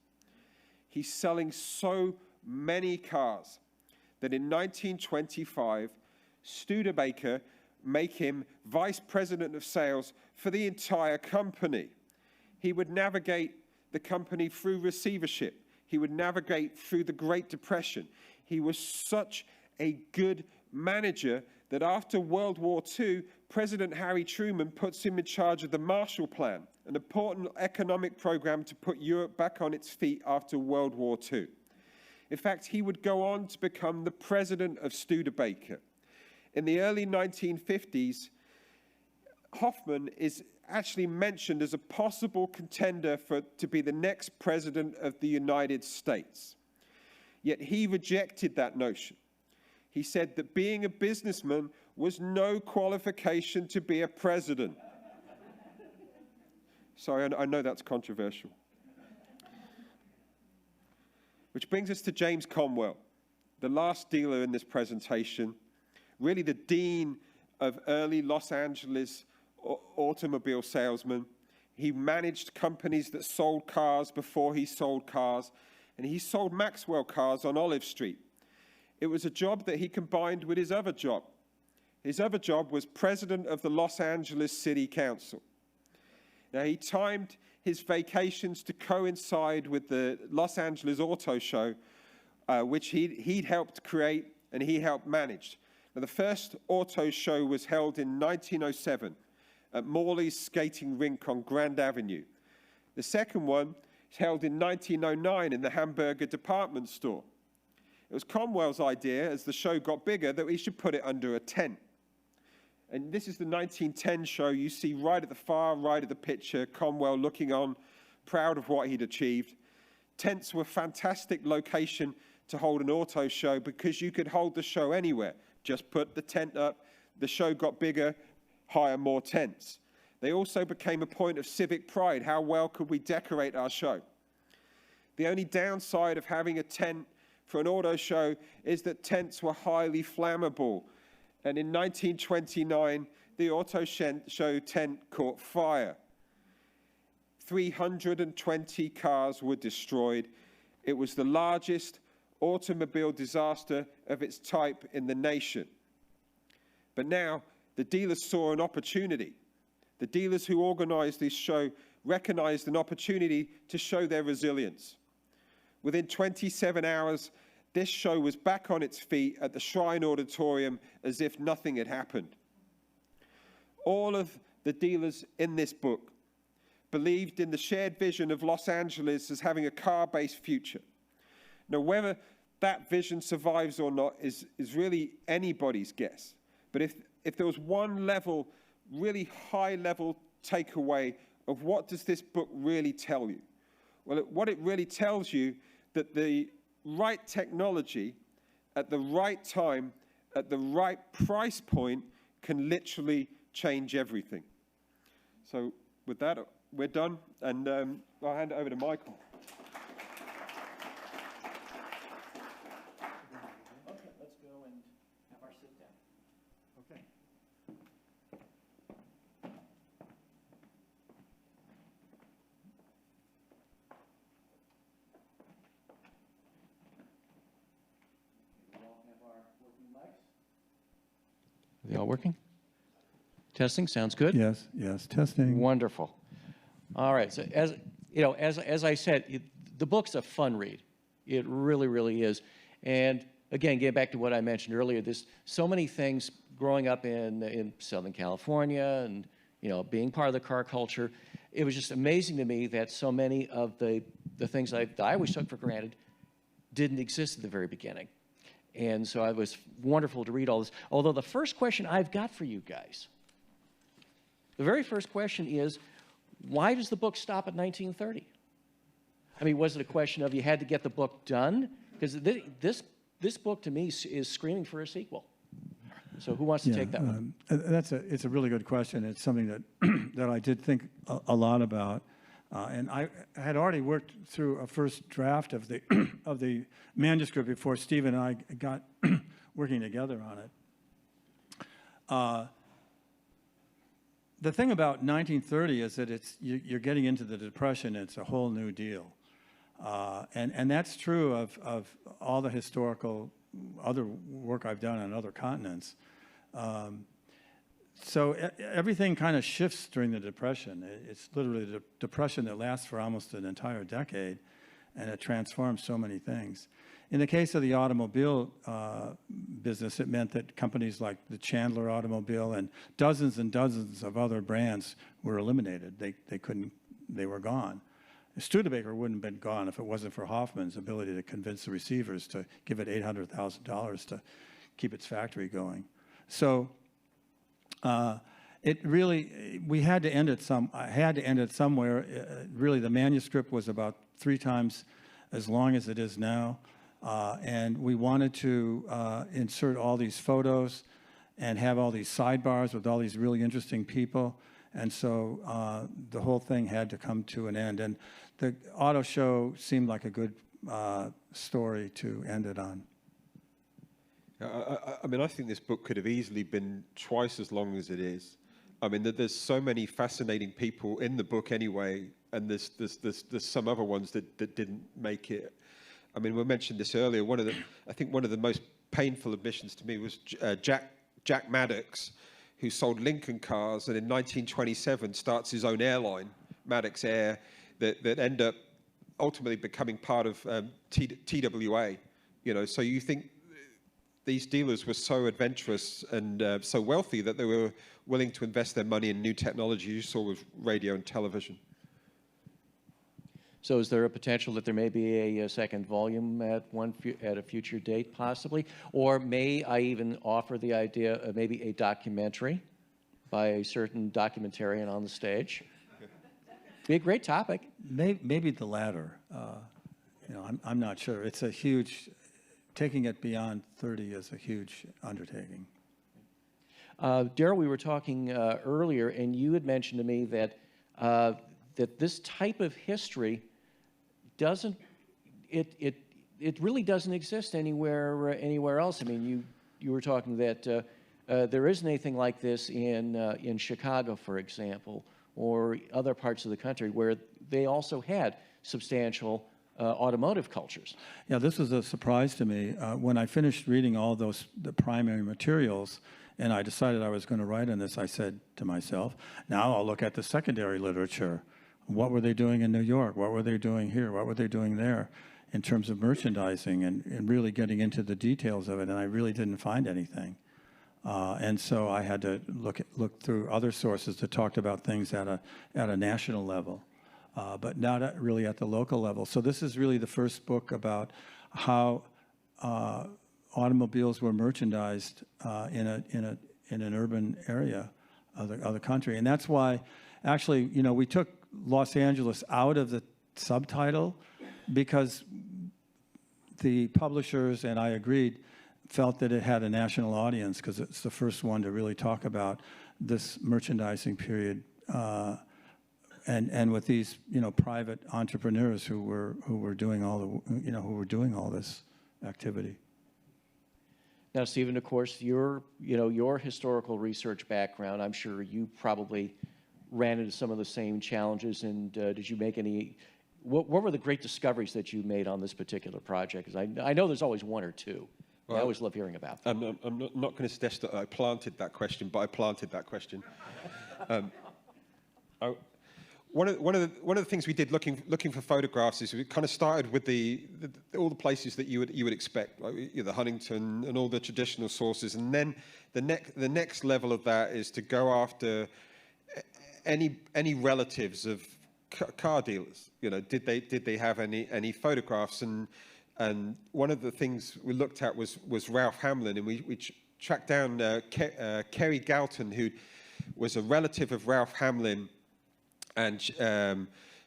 He's selling so many cars that in 1925, Studebaker make him vice president of sales for the entire company. He would navigate the company through receivership. He would navigate through the Great Depression. He was such a good manager that after World War II, President Harry Truman puts him in charge of the Marshall Plan, an important economic program to put Europe back on its feet after World War II. In fact, he would go on to become the president of Studebaker. In the early 1950s, Hoffman is actually mentioned as a possible contender to be the next president of the United States. Yet he rejected that notion. He said that being a businessman was no qualification to be a president. Sorry, I know that's controversial. Which brings us to James Cromwell, the last dealer in this presentation, really the dean of early Los Angeles automobile salesmen. He managed companies that sold cars before he sold cars, and he sold Maxwell cars on Olive Street. It was a job that he combined with his other job. His other job was president of the Los Angeles City Council. Now, he timed his vacations to coincide with the Los Angeles Auto Show, which he'd helped create and he helped manage. Now, the first auto show was held in 1907 at Morley's skating rink on Grand Avenue. The second one was held in 1909 in the Hamburger department store. It was Cromwell's idea, as the show got bigger, that we should put it under a tent. And this is the 1910 show. You see right at the far right of the picture, Cromwell looking on, proud of what he'd achieved. Tents were a fantastic location to hold an auto show because you could hold the show anywhere. Just put the tent up. The show got bigger, hire more tents. They also became a point of civic pride. How well could we decorate our show? The only downside of having a tent for an auto show is that tents were highly flammable. And in 1929, the auto show tent caught fire. 320 cars were destroyed. It was the largest automobile disaster of its type in the nation. But now, the dealers saw an opportunity. The dealers who organized this show recognized an opportunity to show their resilience. Within 27 hours, this show was back on its feet at the Shrine Auditorium as if nothing had happened. All of the dealers in this book believed in the shared vision of Los Angeles as having a car-based future. Now, whether that vision survives or not is really anybody's guess. But if there was one level, really high-level takeaway of what does this book really tell you? Well, what it really tells you that the right technology at the right time, at the right price point, can literally change everything. So with that, we're done, and I'll hand it over to Michael. Okay, let's go and have our sit down. Okay. We all have our working mics. Are they all working? Testing, sounds good? Yes, yes, testing. Wonderful. All right, so as I said, the book's a fun read. It really, really is. And again, getting back to what I mentioned earlier, there's so many things growing up in Southern California and, being part of the car culture. It was just amazing to me that so many of the things that I always took for granted didn't exist at the very beginning. And so it was wonderful to read all this. Although the first question I've got for you guys, the very first question is, why does the book stop at 1930? I mean, was it a question of you had to get the book done? Because this book, to me, is screaming for a sequel. So who wants to take that one? It's a really good question. It's something that, that I did think a lot about. And I had already worked through a first draft of the, of the manuscript before Steve and I got working together on it. The thing about 1930 is that you're getting into the Depression. It's a whole new deal. And that's true of all the historical other work I've done on other continents. So everything kind of shifts during the Depression. It's literally the Depression that lasts for almost an entire decade, and it transforms so many things. In the case of the automobile business, it meant that companies like the Chandler Automobile and dozens of other brands were eliminated. They were gone. Studebaker wouldn't have been gone if it wasn't for Hoffman's ability to convince the receivers to give it $800,000 to keep its factory going. So it really, we had to end it I had to end it somewhere. Really, the manuscript was about 3 times as long as it is now. And we wanted to insert all these photos and have all these sidebars with all these really interesting people. And so the whole thing had to come to an end. And the auto show seemed like a good story to end it on. I mean, I think this book could have easily been twice as long as it is. I mean, there's so many fascinating people in the book anyway, and there's some other ones that didn't make it. I mean, we mentioned this earlier. I think one of the most painful admissions to me was Jack Maddox, who sold Lincoln cars, and in 1927 starts his own airline, Maddox Air, that end up ultimately becoming part of TWA. So you think these dealers were so adventurous and so wealthy that they were willing to invest their money in new technology, you saw with radio and television. So is there a potential that there may be a second volume at a future date, possibly? Or may I even offer the idea of maybe a documentary by a certain documentarian on the stage? Be a great topic. Maybe the latter. I'm not sure. It's a huge, taking it beyond 30 is a huge undertaking. Darryl, we were talking earlier, and you had mentioned to me that that this type of history doesn't, it really doesn't exist anywhere else. I mean, you were talking that there isn't anything like this in Chicago, for example, or other parts of the country where they also had substantial automotive cultures. Yeah, this was a surprise to me. When I finished reading all the primary materials, and I decided I was going to write on this, I said to myself, now I'll look at the secondary literature. What were they doing in New York? What were they doing here? What were they doing there in terms of merchandising and really getting into the details of it? And I really didn't find anything. And so I had to look through other sources that talked about things at a national level, but not really at the local level. So this is really the first book about how automobiles were merchandised in an urban area of the country. And that's why, actually, we took Los Angeles out of the subtitle because the publishers, and I agreed, felt that it had a national audience because it's the first one to really talk about this merchandising period, and with these private entrepreneurs who were doing all this activity. Now, Stephen, of course, your historical research background, I'm sure you probably ran into some of the same challenges. And did you make any? What were the great discoveries that you made on this particular project? Because I know there's always one or two. Well, I always love hearing about them. I'm not going to suggest that I planted that question, but I planted that question. One of the things we did looking for photographs is we kind of started with all the places that you would expect, like the Huntington and all the traditional sources, and then the next level of that is to go after any relatives of car dealers. Did they have any photographs? And one of the things we looked at was Ralph Hamlin, and we tracked down Kerry Galton, who was a relative of Ralph Hamlin, and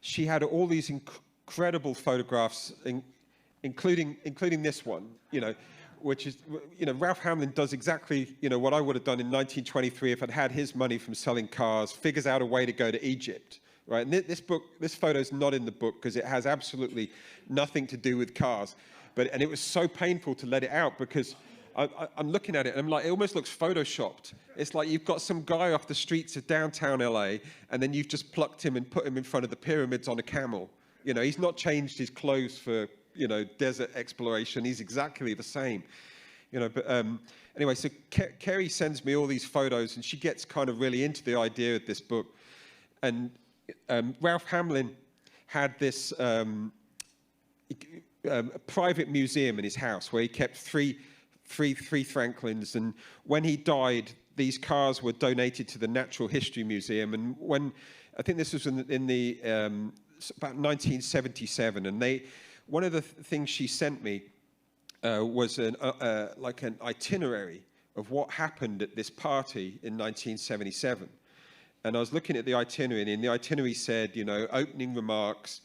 she had all these incredible photographs, including this one, which is, Ralph Hamlin does exactly, what I would have done in 1923 if I'd had his money from selling cars, figures out a way to go to Egypt. Right, and this photo's not in the book because it has absolutely nothing to do with cars, and it was so painful to let it out because I'm looking at it and I'm like, it almost looks photoshopped. It's like you've got some guy off the streets of downtown LA, and then you've just plucked him and put him in front of the pyramids on a camel. He's not changed his clothes for desert exploration. He's exactly the same. But anyway, so Kerry sends me all these photos, and she gets kind of really into the idea of this book, and Ralph Hamlin had this private museum in his house where he kept three Franklins, and when he died, these cars were donated to the Natural History Museum. And when I think this was in about 1977, and one of the things she sent me was like an itinerary of what happened at this party in 1977. And I was looking at the itinerary, and the itinerary said, opening remarks,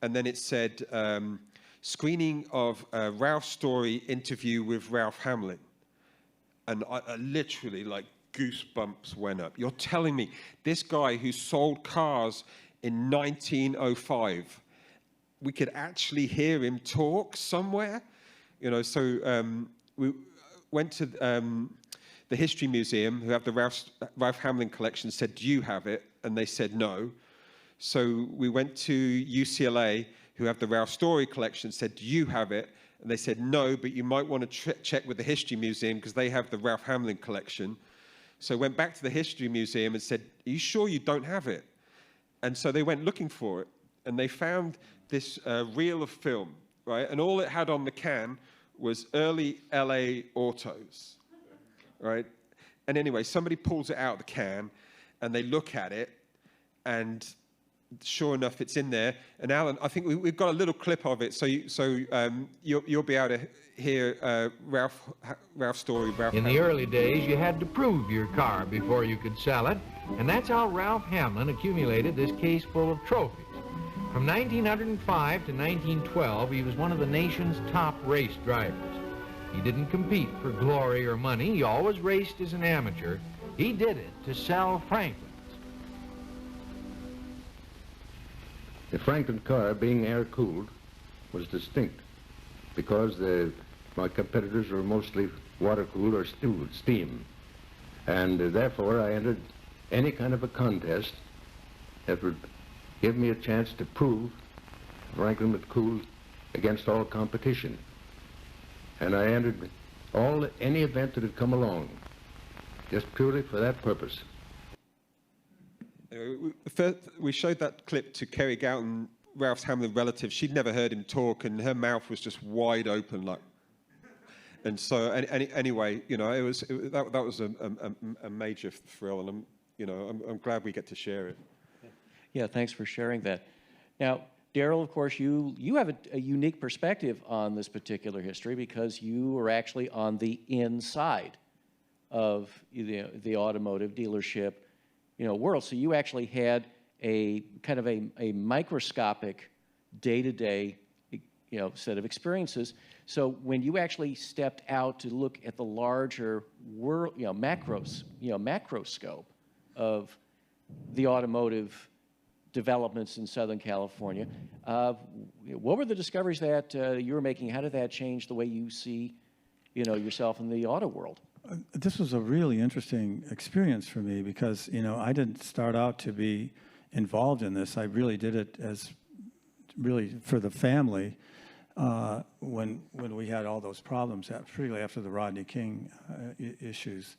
and then it said, screening of Ralph Story interview with Ralph Hamlin. And I literally, like, goosebumps went up. You're telling me this guy who sold cars in 1905, we could actually hear him talk somewhere? So we went to the History Museum, who have the Ralph Hamlin collection, said, do you have it? And they said no. So we went to UCLA, who have the Ralph Story collection, said, do you have it? And they said no, but you might want to check with the History Museum because they have the Ralph Hamlin collection. So went back to the History Museum and said, are you sure you don't have it? And so they went looking for it, and they found this reel of film, right? And all it had on the can was early LA autos. Right? And anyway, somebody pulls it out of the can, and they look at it, and sure enough, it's in there. And Alan, I think we've got a little clip of it, so you'll be able to hear Ralph's story. In the early days, you had to prove your car before you could sell it, and that's how Ralph Hamlin accumulated this case full of trophies. From 1905 to 1912, he was one of the nation's top race drivers. He didn't compete for glory or money. He always raced as an amateur, He did it to sell Franklins. The Franklin car, being air-cooled, was distinct because my competitors were mostly water-cooled or steam. And therefore, I entered any kind of a contest that would give me a chance to prove Franklin would cool against all competition. And I entered any event that had come along, just purely for that purpose. We showed that clip to Kerry Goughton, Ralph's Hamlin relative. She'd never heard him talk, and her mouth was just wide open, like. And so, anyway, you know, that was a major thrill, and I'm glad we get to share it. Yeah, thanks for sharing that. Now, Darryl, of course, you have a unique perspective on this particular history because you were actually on the inside of the automotive dealership, world. So you actually had a kind of a microscopic day-to-day, set of experiences. So when you actually stepped out to look at the larger world, macroscope of the automotive developments in Southern California, what were the discoveries that you were making? How did that change the way you see, yourself in the auto world? This was a really interesting experience for me because, I didn't start out to be involved in this. I really did it as really for the family when we had all those problems, particularly after the Rodney King issues.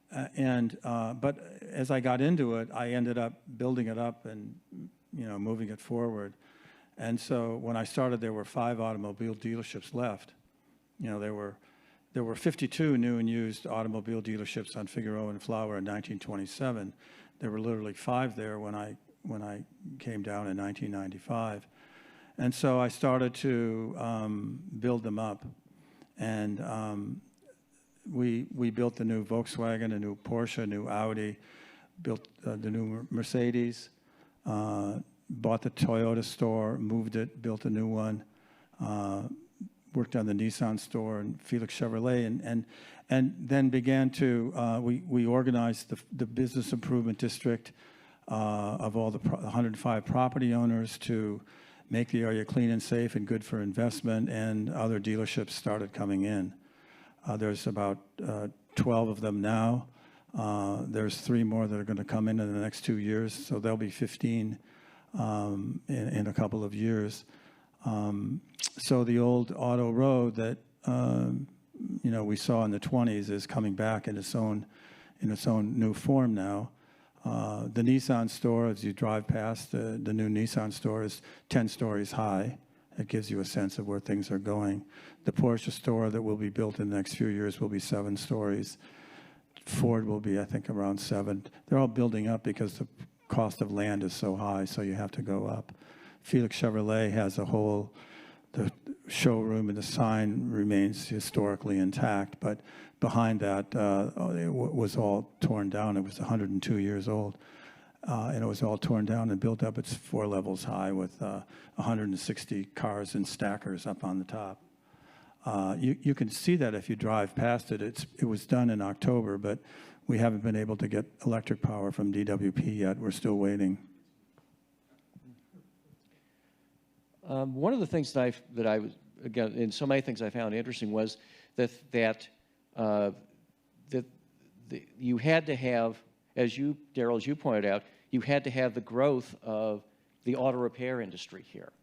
But as I got into it, I ended up building it up and, moving it forward. And so when I started, there were 5 automobile dealerships left. There were 52 new and used automobile dealerships on Figueroa and Flower in 1927. There were literally 5 there when I came down in 1995. And so I started to build them up. And we built the new Volkswagen, a new Porsche, a new Audi, built the new Mercedes, bought the Toyota store, moved it, built a new one, worked on the Nissan store and Felix Chevrolet, and then began to, we organized the business improvement district of all the 105 property owners to make the area clean and safe and good for investment, and other dealerships started coming in. There's about 12 of them now. There's 3 more that are going to come in the next 2 years, so there'll be 15 in a couple of years. So the old auto road that we saw in the 20s is coming back in its own new form now. The Nissan store, as you drive past, the new Nissan store is 10 stories high. It gives you a sense of where things are going. The Porsche store that will be built in the next few years will be 7 stories. Ford will be, I think, around 7. They're all building up because the cost of land is so high, so you have to go up. Felix Chevrolet has the showroom and the sign remains historically intact, but behind that, it was all torn down. It was 102 years old, and it was all torn down and built up. It's 4 levels high with 160 cars and stackers up on the top. You can see that if you drive past it. It was done in October, but we haven't been able to get electric power from DWP yet. We're still waiting. One of the things that I was, again, in so many things I found interesting was that you had to have, Darryl, as you pointed out, you had to have the growth of the auto repair industry here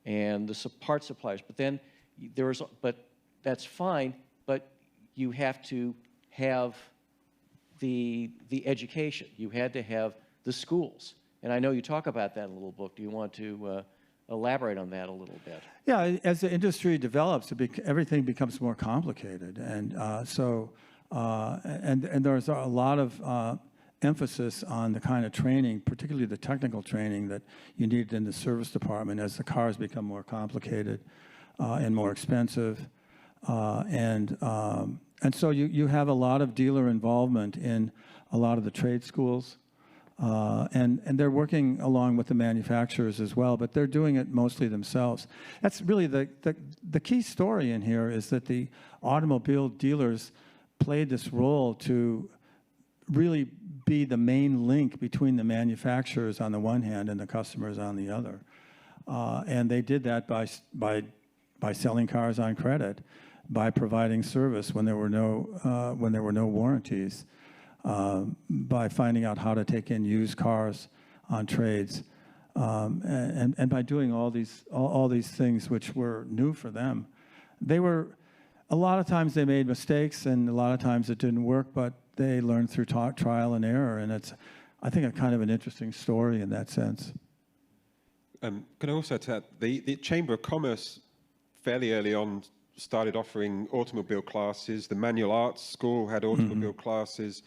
and the parts suppliers. But then but that's fine, but you have to have the education. You had to have the schools. And I know you talk about that in a little book. Do you want to elaborate on that a little bit? Yeah, as the industry develops, everything becomes more complicated, and and there's a lot of emphasis on the kind of training, particularly the technical training that you need in the service department as the cars become more complicated and more expensive, and so you have a lot of dealer involvement in a lot of the trade schools. And they're working along with the manufacturers as well, but they're doing it mostly themselves. That's really the key story in here is that the automobile dealers played this role to really be the main link between the manufacturers on the one hand and the customers on the other. And they did that by selling cars on credit, by providing service when there were no warranties, by finding out how to take in used cars on trades, and by doing all these things which were new for them. A lot of times they made mistakes, and a lot of times it didn't work, but they learned through trial and error, and it's, I think, a kind of an interesting story in that sense. Can I also tell the Chamber of Commerce fairly early on started offering automobile classes. The Manual Arts School had automobile classes.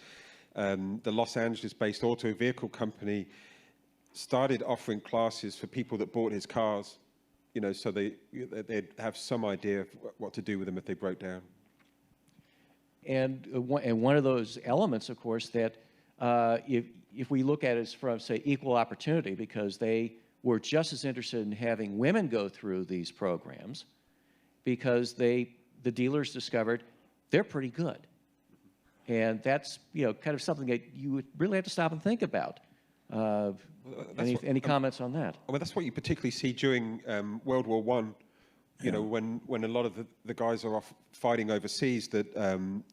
The Los Angeles-based auto vehicle company started offering classes for people that bought his cars, you know, so they'd have some idea of what to do with them if they broke down. And one of those elements, of course, that if we look at it from, say, equal opportunity, because they were just as interested in having women go through these programs, because the dealers discovered they're pretty good. And that's, you know, kind of something that you would really have to stop and think about. Any comments on that? Well, that's what you particularly see during World War I. You know, when a lot of the guys are off fighting overseas, that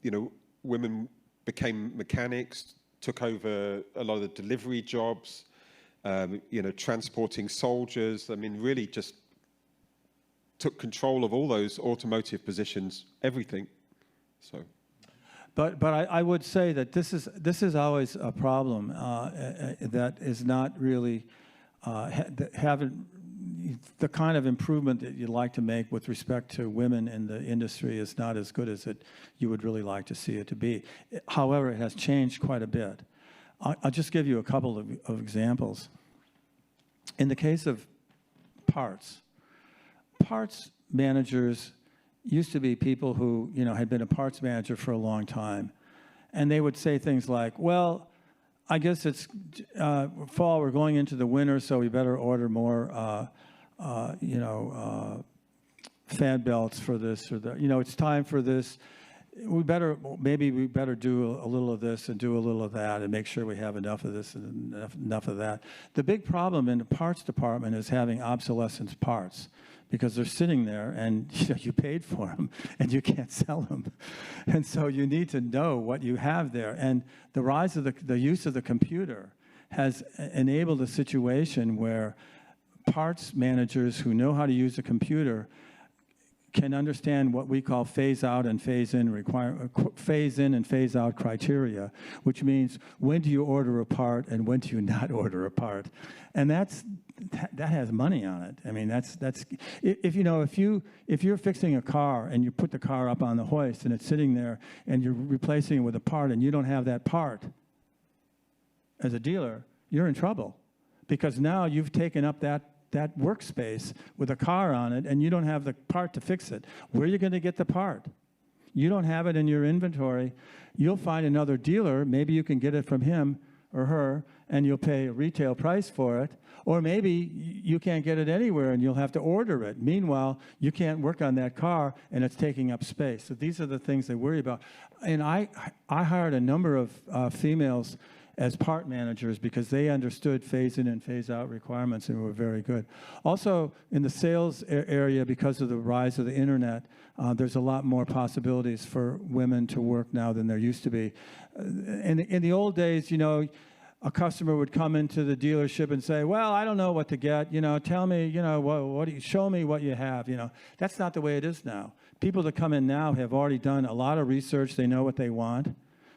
you know, women became mechanics, took over a lot of the delivery jobs, you know, transporting soldiers. I mean, really just took control of all those automotive positions, everything. So. But I would say that this is always a problem that is not really having the kind of improvement that you'd like to make with respect to women in the industry is not as good as you would really like to see it to be. However, it has changed quite a bit. I'll just give you a couple of examples. In the case of parts managers used to be people who, you know, had been a parts manager for a long time. And they would say things like, well, I guess it's fall, we're going into the winter, so we better order more, you know, fan belts for this or that. You know, it's time for this. Maybe we better do a little of this and do a little of that and make sure we have enough of this and enough of that. The big problem in the parts department is having obsolescence parts, because they're sitting there and, you know, you paid for them and you can't sell them. And so you need to know what you have there. And the rise of the use of the computer has enabled a situation where parts managers who know how to use a computer can understand what we call phase out and phase in and phase out criteria, which means when do you order a part and when do you not order a part, and that has money on it. I mean, that's if you're fixing a car and you put the car up on the hoist and it's sitting there and you're replacing it with a part and you don't have that part, as a dealer, you're in trouble, because now you've taken up that workspace with a car on it, and you don't have the part to fix it. Where are you going to get the part? You don't have it in your inventory. You'll find another dealer. Maybe you can get it from him or her, and you'll pay a retail price for it. Or maybe you can't get it anywhere, and you'll have to order it. Meanwhile, you can't work on that car, and it's taking up space. So these are the things they worry about. And I hired a number of females as part managers because they understood phase in and phase out requirements and were very good. Also, in the sales area, because of the rise of the internet, there's a lot more possibilities for women to work now than there used to be. In the old days, you know, a customer would come into the dealership and say, well, I don't know what to get, you know, tell me, you know, show me what you have, you know. That's not the way it is now. People that come in now have already done a lot of research. They know what they want.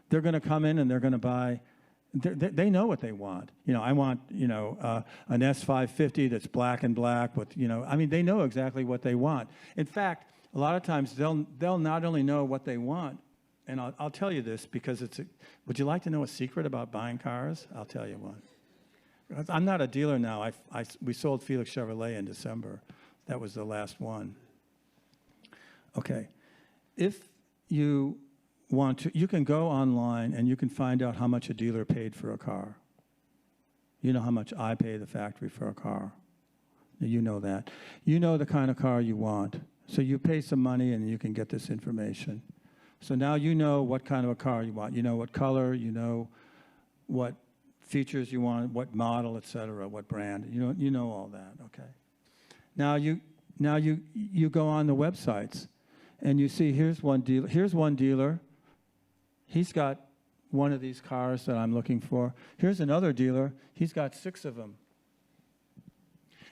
They're going to come in and they're going to buy. They know what they want. You know, I want, you know, an S550 that's black and black with, you know, I mean, they know exactly what they want. In fact, a lot of times they'll not only know what they want, and I'll tell you this because would you like to know a secret about buying cars? I'll tell you one. I'm not a dealer now. We sold Felix Chevrolet in December. That was the last one. Okay. If you want to, you can go online and you can find out how much a dealer paid for a car. You know how much I pay the factory for a car. You know that. You know the kind of car you want. So you pay some money and you can get this information. So now you know what kind of a car you want. You know what color, you know what features you want, what model, et cetera, what brand. You know all that, okay? Now you go on the websites and you see here's one dealer. He's got one of these cars that I'm looking for. Here's another dealer. He's got 6 of them.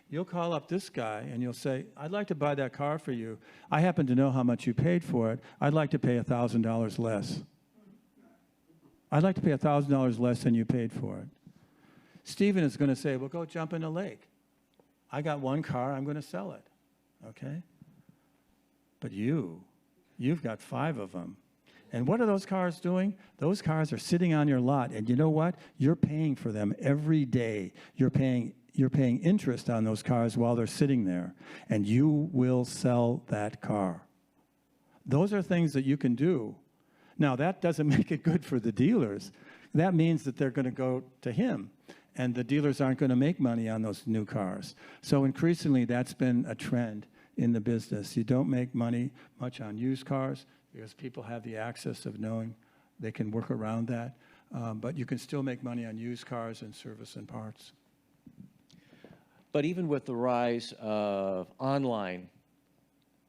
You'll call up this guy and you'll say, I'd like to buy that car for you. I happen to know how much you paid for it. I'd like to pay $1,000 less. I'd like to pay $1,000 less than you paid for it. Stephen is going to say, well, go jump in the lake. I got one car, I'm going to sell it, okay? But you've got 5 of them. And what are those cars doing? Those cars are sitting on your lot, and you know what? You're paying for them every day. You're paying interest on those cars while they're sitting there, and you will sell that car. Those are things that you can do. Now, that doesn't make it good for the dealers. That means that they're going to go to him, and the dealers aren't going to make money on those new cars. So increasingly, that's been a trend in the business. You don't make money much on used cars because people have the access of knowing they can work around that. But you can still make money on used cars and service and parts. But even with the rise of online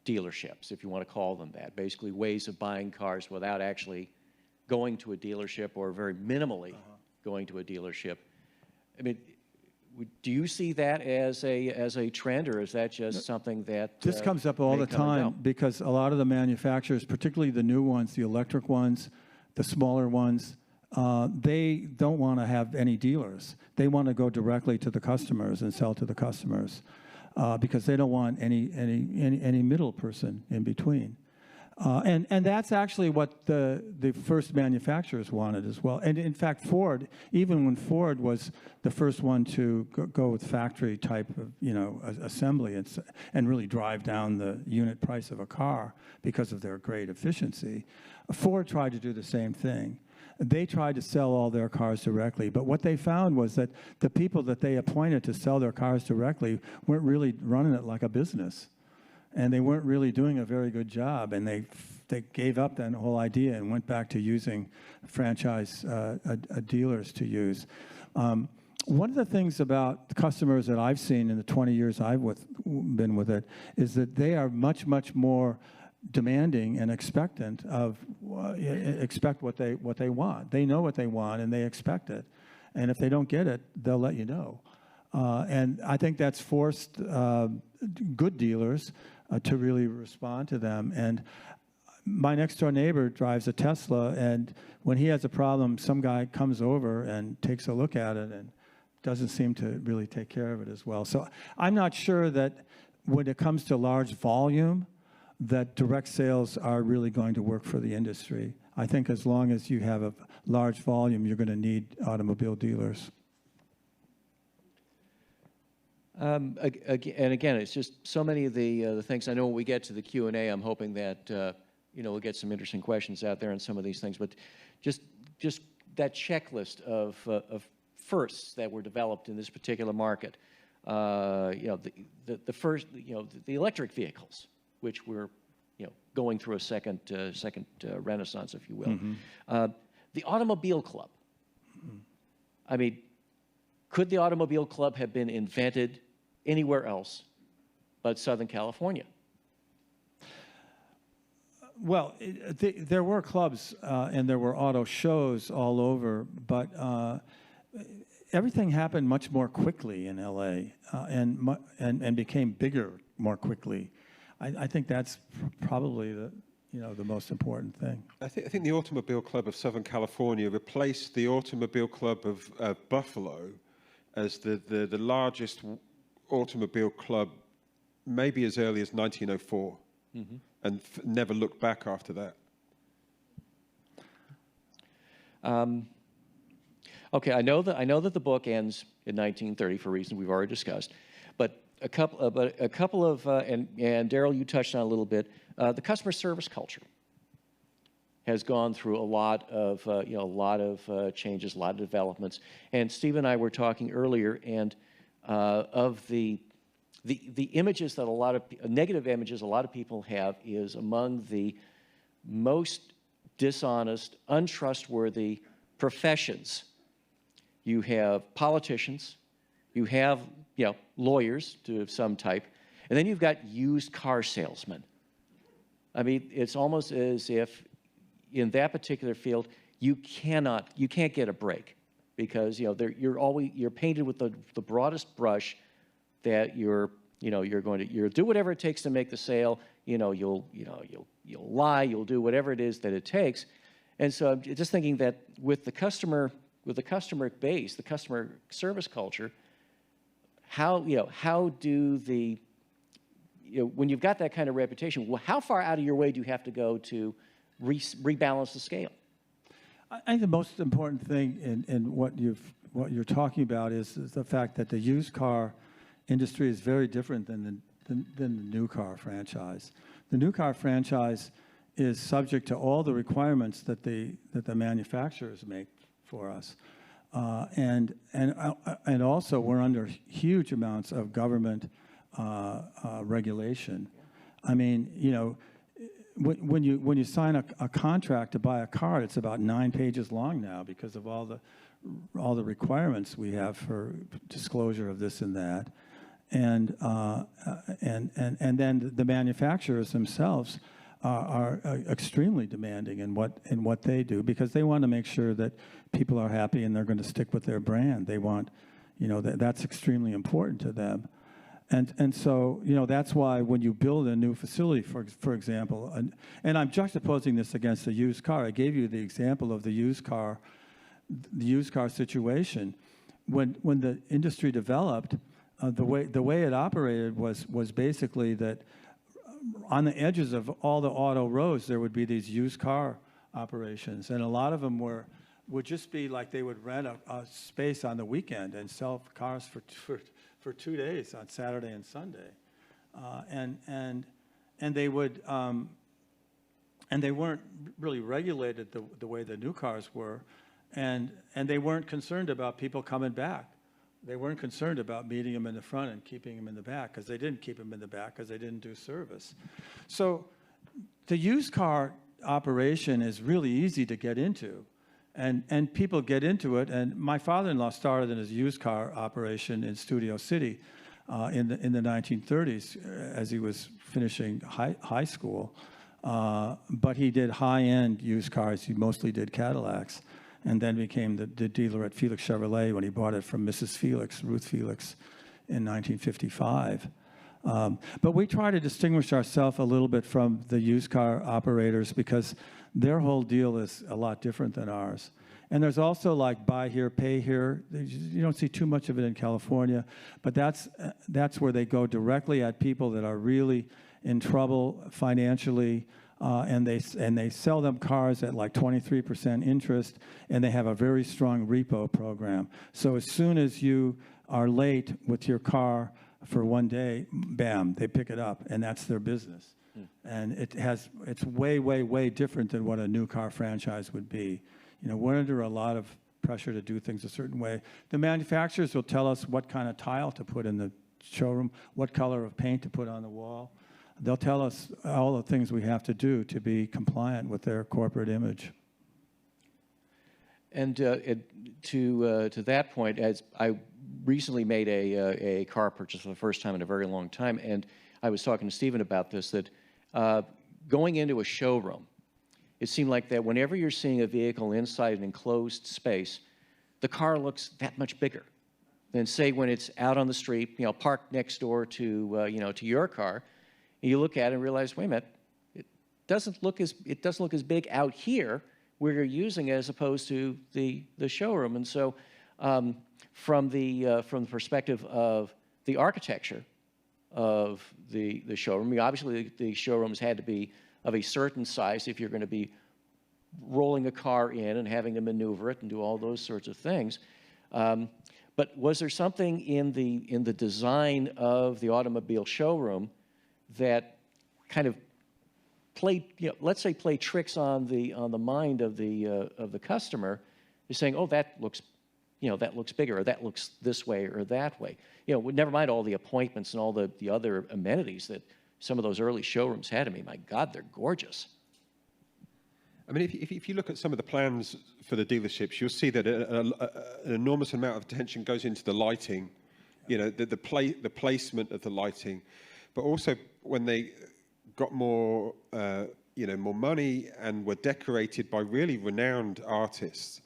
dealerships, if you want to call them that, basically ways of buying cars without actually going to a dealership or very minimally going to a dealership, I mean, do you see that as a trend, or is that just something that this comes up all the time because a lot of the manufacturers, particularly the new ones, the electric ones, the smaller ones, they don't want to have any dealers. They want to go directly to the customers and sell to the customers because they don't want any middle person in between. And that's actually what the first manufacturers wanted as well. And in fact, Ford, even when Ford was the first one to go with factory type of assembly and really drive down the unit price of a car because of their great efficiency, Ford tried to do the same thing. They tried to sell all their cars directly, but what they found was that the people that they appointed to sell their cars directly weren't really running it like a business. And they weren't really doing a very good job, and they gave up that whole idea and went back to using franchise dealers to use. One of the things about customers that I've seen in the 20 years I've been with it is that they are much, much more demanding and expect what they want. They know what they want, and they expect it. And if they don't get it, they'll let you know. And I think that's forced good dealers to really respond to them. And my next door neighbor drives a Tesla, and when he has a problem, some guy comes over and takes a look at it and doesn't seem to really take care of it as well. So I'm not sure that when it comes to large volume, that direct sales are really going to work for the industry. I think as long as you have a large volume, you're going to need automobile dealers. And again, it's just so many of the things. I know when we get to the Q&A, I'm hoping that we'll get some interesting questions out there on some of these things. But just that checklist of firsts that were developed in this particular market. The first, the electric vehicles, which were going through a second renaissance, if you will. Mm-hmm. The Automobile Club. Mm-hmm. I mean, could the Automobile Club have been invented anywhere else but Southern California? Well, there were clubs and there were auto shows all over, but everything happened much more quickly in LA and became bigger more quickly. I think that's probably the most important thing. I think the Automobile Club of Southern California replaced the Automobile Club of Buffalo as the largest automobile club maybe as early as 1904, mm-hmm. and never looked back after that. Okay, I know that the book ends in 1930 for reasons we've already discussed, but a couple of and Darryl, you touched on a little bit. The customer service culture has gone through a lot of changes, a lot of developments. And Steve and I were talking earlier, and of the images that negative images a lot of people have is among the most dishonest, untrustworthy professions. You have politicians, you have, lawyers of some type, and then you've got used car salesmen. I mean, it's almost as if in that particular field, you can't get a break because, you're painted with the broadest brush that you'll do whatever it takes to make the sale. You'll lie, you'll do whatever it is that it takes. And so I'm just thinking that with the customer base, the customer service culture, how do when you've got that kind of reputation, how far out of your way do you have to go to rebalance the scale? I think the most important thing in what you're talking about is the fact that the used car industry is very different than the new car franchise. The new car franchise is subject to all the requirements that the manufacturers make for us. And also we're under huge amounts of government regulation. I mean, when you sign a contract to buy a car, it's about 9 pages long now because of all the requirements we have for disclosure of this and that. And then the manufacturers themselves are extremely demanding in what they do because they want to make sure that people are happy and they're going to stick with their brand. They want, that's extremely important to them. And so, that's why when you build a new facility, for example, and I'm juxtaposing this against the used car. I gave you the example of the used car situation. When the industry developed, the way it operated was basically that on the edges of all the auto roads, there would be these used car operations, and a lot of them would just be like they would rent a space on the weekend and sell cars for 2 days on Saturday and Sunday, and they would and they weren't really regulated the way the new cars were, and they weren't concerned about people coming back. They weren't concerned about meeting them in the front and keeping them in the back because they didn't keep them in the back because they didn't do service. So the used car operation is really easy to get into, and people get into it. And my father-in-law started in his used car operation in Studio City in the 1930s as he was finishing high school. But he did high-end used cars. He mostly did Cadillacs, and then became the dealer at Felix Chevrolet when he bought it from Mrs. Felix, Ruth Felix, in 1955. But we try to distinguish ourselves a little bit from the used car operators because their whole deal is a lot different than ours. And there's also like buy here, pay here. You don't see too much of it in California, but that's where they go directly at people that are really in trouble financially, and they sell them cars at like 23% interest, and they have a very strong repo program. So as soon as you are late with your car for one day, bam, they pick it up, and that's their business. And it's way, way, way different than what a new car franchise would be. We're under a lot of pressure to do things a certain way. The manufacturers will tell us what kind of tile to put in the showroom, what color of paint to put on the wall. They'll tell us all the things we have to do to be compliant with their corporate image. And to that point, as I recently made a car purchase for the first time in a very long time, and I was talking to Stephen about this, that going into a showroom, it seemed like that whenever you're seeing a vehicle inside an enclosed space, the car looks that much bigger than, say, when it's out on the street, parked next door to your car. And you look at it and realize, wait a minute, it doesn't look as big out here where you're using it as opposed to the showroom. And so, from the perspective of the architecture of the showroom, obviously the showrooms had to be of a certain size if you're going to be rolling a car in and having to maneuver it and do all those sorts of things. But was there something in the design of the automobile showroom that kind of played, let's say, play tricks on the mind of the customer, is saying, oh, that looks bigger, or that looks this way or that way. Never mind all the appointments and all the other amenities that some of those early showrooms had. I mean, my God, they're gorgeous. I mean, if you look at some of the plans for the dealerships, you'll see that an enormous amount of attention goes into the lighting, you know, the placement of the lighting, but also when they got more, you know, more money and were decorated by really renowned artists,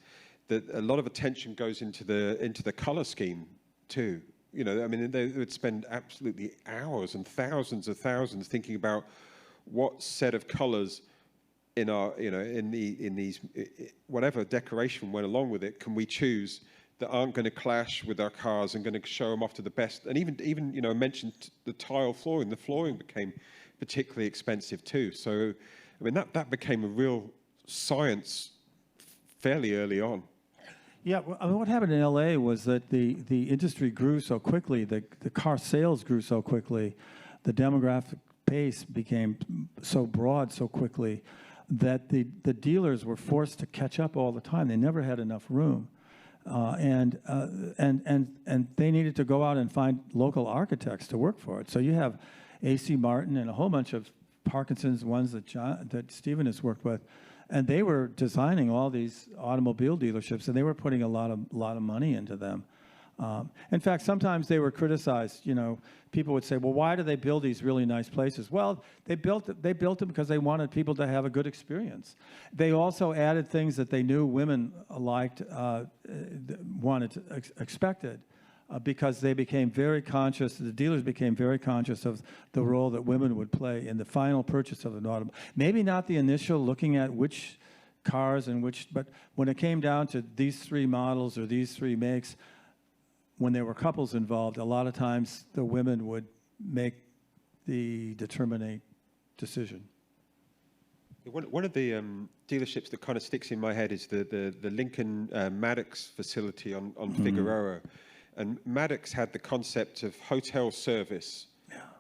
that a lot of attention goes into the color scheme too. You know, I mean, they would spend absolutely hours and thousands of thousands thinking about what set of colors in our, you know, in these whatever decoration went along with it, can we choose that aren't going to clash with our cars and going to show them off to the best. And even you know, I mentioned the tile flooring. The flooring became particularly expensive too. So, I mean, that became a real science fairly early on. Yeah, well, I mean, what happened in LA was that the industry grew so quickly, the car sales grew so quickly, the demographic base became so broad so quickly that the dealers were forced to catch up all the time. They never had enough room. And they needed to go out and find local architects to work for it. So you have A.C. Martin and a whole bunch of Parkinson's ones that Stephen has worked with, and they were designing all these automobile dealerships, and they were putting a lot of money into them. In fact, sometimes they were criticized. You know, people would say, "Well, why do they build these really nice places?" Well, they built them because they wanted people to have a good experience. They also added things that they knew women liked, expected, because they became very conscious. The dealers became very conscious of the role that women would play in the final purchase of an automobile. Maybe not the initial looking at which cars and which, but when it came down to these three models or these three makes, when there were couples involved, a lot of times the women would make the determinate decision. One of the dealerships that kind of sticks in my head is the Lincoln Maddox facility on Figueroa. And Maddox had the concept of hotel service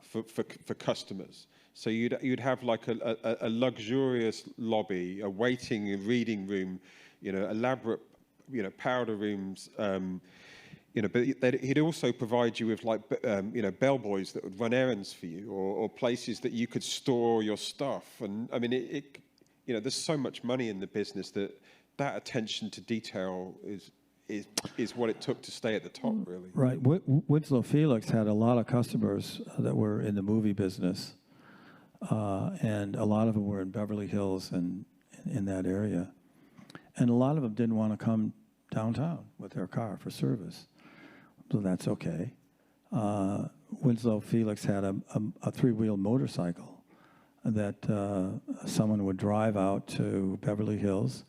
for customers. So you'd have like a luxurious lobby, a waiting, a reading room, you know, elaborate, you know, powder rooms, you know, but he'd also provide you with like, you know, bellboys that would run errands for you, or places that you could store your stuff. And I mean, you know, there's so much money in the business that attention to detail is what it took to stay at the top, really. Right. Winslow Felix had a lot of customers that were in the movie business, and a lot of them were in Beverly Hills and in that area. And a lot of them didn't want to come downtown with their car for service. So that's okay. Winslow Felix had a three-wheel motorcycle that someone would drive out to Beverly Hills,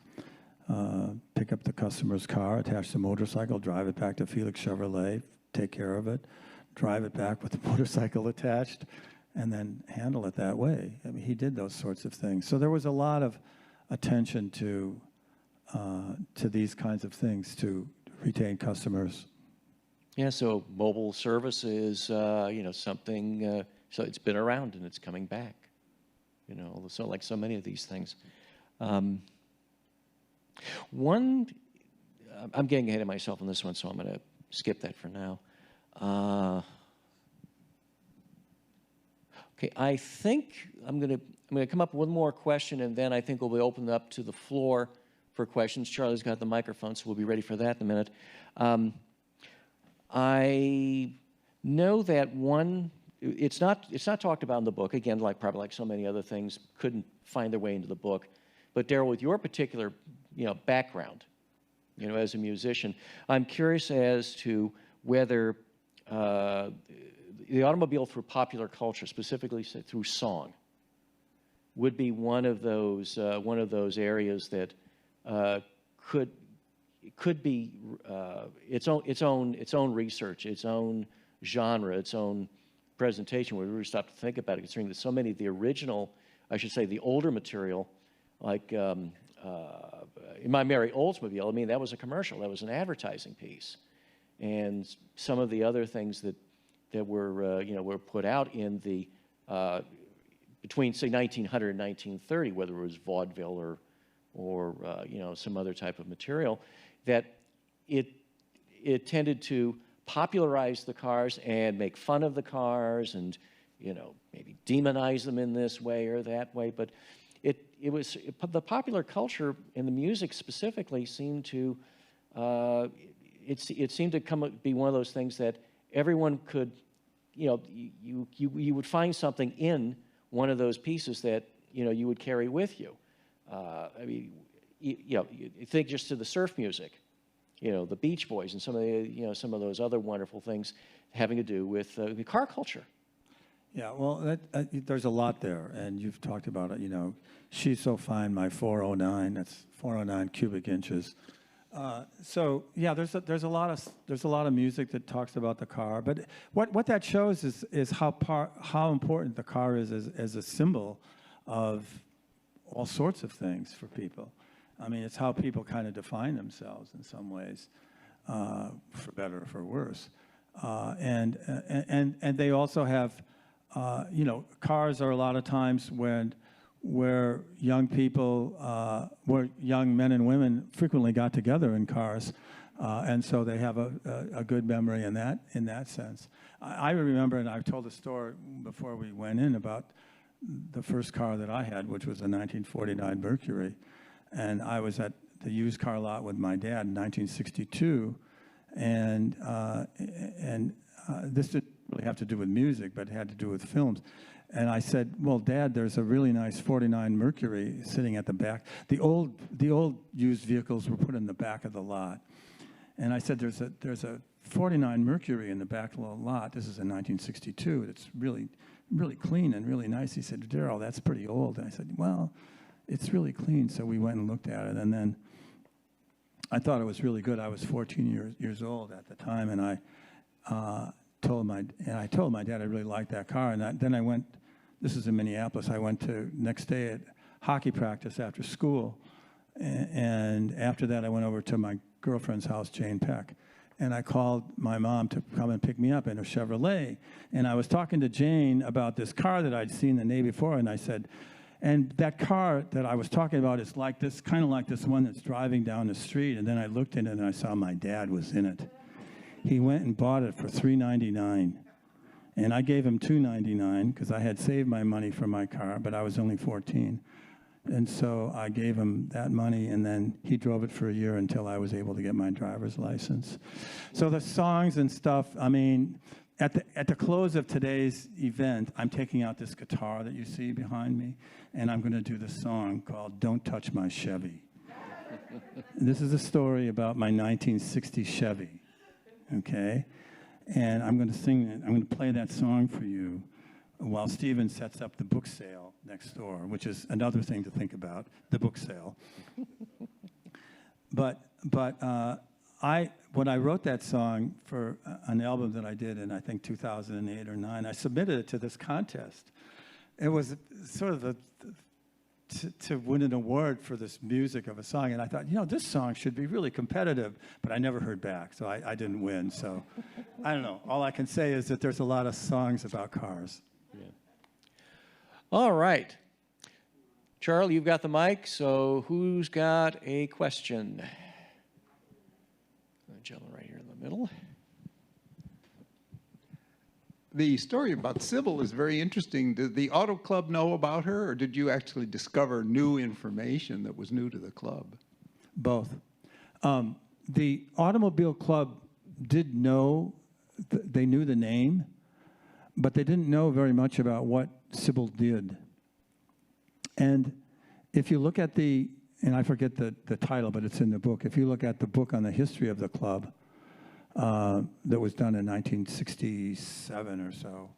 pick up the customer's car, attach the motorcycle, drive it back to Felix Chevrolet, take care of it, drive it back with the motorcycle attached, and then handle it that way. I mean, he did those sorts of things. So there was a lot of attention to these kinds of things to retain customers. Yeah, so mobile service is, you know, something, so it's been around and it's coming back, you know, so like so many of these things. I'm getting ahead of myself on this one, so I'm going to skip that for now. Okay, I think I'm going to come up with one more question, and then I think we'll be opened up to the floor for questions. Charlie's got the microphone, so we'll be ready for that in a minute. I know that it's not talked about in the book, again, probably like so many other things, couldn't find their way into the book. But Darryl, with your particular, you know, background, you know, as a musician, I'm curious as to whether the automobile through popular culture, specifically through song, would be one of those areas that could be its own research, its own genre, its own presentation, where we really stop to think about it, considering that so many of the original, I should say, the older material, like in my Mary Oldsmobile, I mean, that was a commercial, that was an advertising piece, and some of the other things that were you know, were put out in the between say 1900 and 1930, whether it was vaudeville or you know, some other type of material, that it tended to popularize the cars and make fun of the cars and, you know, maybe demonize them in this way or that way. But the popular culture and the music specifically seemed to, it seemed to be one of those things that everyone could, you would find something in one of those pieces that, you would carry with you. I mean, you think just to the surf music, the Beach Boys and some of those other wonderful things having to do with the car culture. Yeah, well, there's a lot there, and you've talked about it. She's So Fine, my 409. That's 409 cubic inches. So yeah, there's a lot of music that talks about the car. But what that shows is how important the car is as a symbol of all sorts of things for people. I mean, it's how people kind of define themselves in some ways, for better or for worse. And they also have, cars are a lot of times where young people, where young men and women frequently got together in cars, and so they have a good memory in that sense. I remember, and I've told a story before we went in about the first car that I had, which was a 1949 Mercury. And I was at the used car lot with my dad in 1962, and this didn't really have to do with music, but it had to do with films. And I said, "Well, Dad, there's a really nice 49 Mercury sitting at the back. The old used vehicles were put in the back of the lot." And I said, "There's a 49 Mercury in the back of the lot. This is a 1962. It's really clean and really nice." He said, "Darryl, that's pretty old." And I said, "Well, it's really clean." So we went and looked at it, and then I thought it was really good. I was 14 years old at the time, and I told my dad I really liked that car. And then I went. This is in Minneapolis. I went to next day at hockey practice after school, and after that I went over to my girlfriend's house, Jane Peck, and I called my mom to come and pick me up in a Chevrolet. And I was talking to Jane about this car that I'd seen the day before, and I said, "And that car that I was talking about is like this, kind of like this one that's driving down the street." And then I looked in it and I saw my dad was in it. He went and bought it for $399. And I gave him $299 because I had saved my money for my car, but I was only 14. And so I gave him that money, and then he drove it for a year until I was able to get my driver's license. So the songs and stuff, I mean, at the close of today's event, I'm taking out this guitar that you see behind me, and I'm going to do this song called "Don't Touch My Chevy." This is a story about my 1960 Chevy, okay? And I'm going to sing it. I'm going to play that song for you while Stephen sets up the book sale next door, which is another thing to think about, the book sale. But when I wrote that song for an album that I did in, I think, 2008 or 9, I submitted it to this contest. It was sort of to win an award for this music of a song, and I thought, this song should be really competitive, but I never heard back, so I didn't win. So I don't know. All I can say is that there's a lot of songs about cars. Yeah. All right. Charlie, you've got the mic, so who's got a question? The gentleman right here in the middle. The story about Sybil is very interesting. Did the Auto Club know about her, or did you actually discover new information that was new to the club? Both. The Automobile Club did know, they knew the name, but they didn't know very much about what Sybil did. And if you look at and I forget the title, but it's in the book. If you look at the book on the history of the club, that was done in 1967 or so.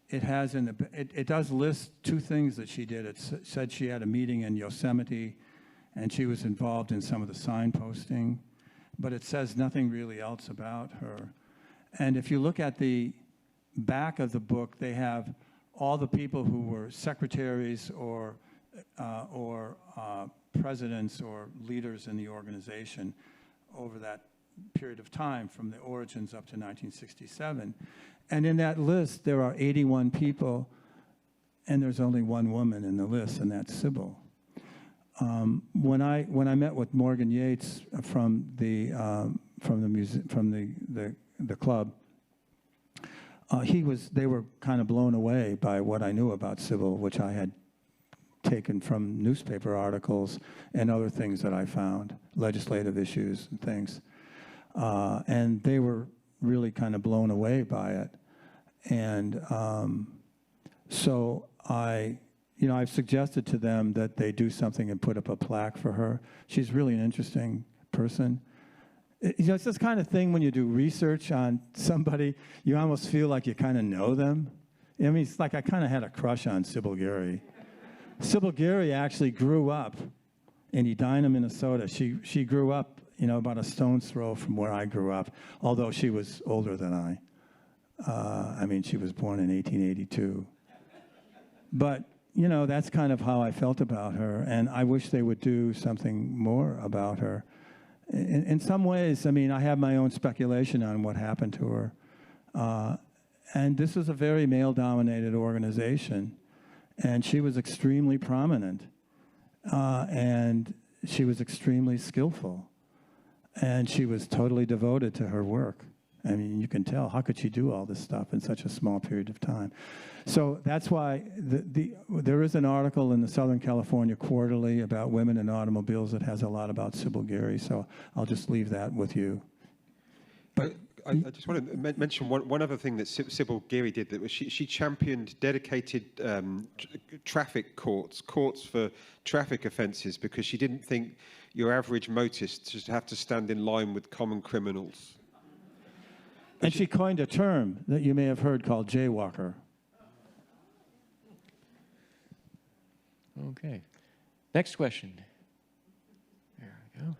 It has it does list two things that she did. It said she had a meeting in Yosemite, and she was involved in some of the signposting, but it says nothing really else about her. And if you look at the back of the book, they have all the people who were secretaries or presidents or leaders in the organization over that period of time from the origins up to 1967. And in that list, there are 81 people, and there's only one woman in the list, and that's Sybil. When I met with Morgan Yates from the club, they were kind of blown away by what I knew about Sybil, which I had taken from newspaper articles and other things that I found, legislative issues and things. And they were really kind of blown away by it. And so I've suggested to them that they do something and put up a plaque for her. She's really an interesting person. It's this kind of thing when you do research on somebody, you almost feel like you kind of know them. I mean, it's like I kind of had a crush on Sybil Giri. Sybil Giri actually grew up in Edina, Minnesota. She grew up, about a stone's throw from where I grew up, although she was older than I. She was born in 1882. But, that's kind of how I felt about her, and I wish they would do something more about her. In some ways, I have my own speculation on what happened to her. And this is a very male-dominated organization, and she was extremely prominent, and she was extremely skillful, and she was totally devoted to her work. You can tell. How could she do all this stuff in such a small period of time? So that's why there is an article in the Southern California Quarterly about women in automobiles that has a lot about Sybil Giri, so I'll just leave that with you. But I just want to mention one other thing that Sybil Giri did. That was she championed dedicated traffic courts for traffic offences, because she didn't think your average motorist should have to stand in line with common criminals. And she coined a term that you may have heard called jaywalker. Okay. Next question. There we go.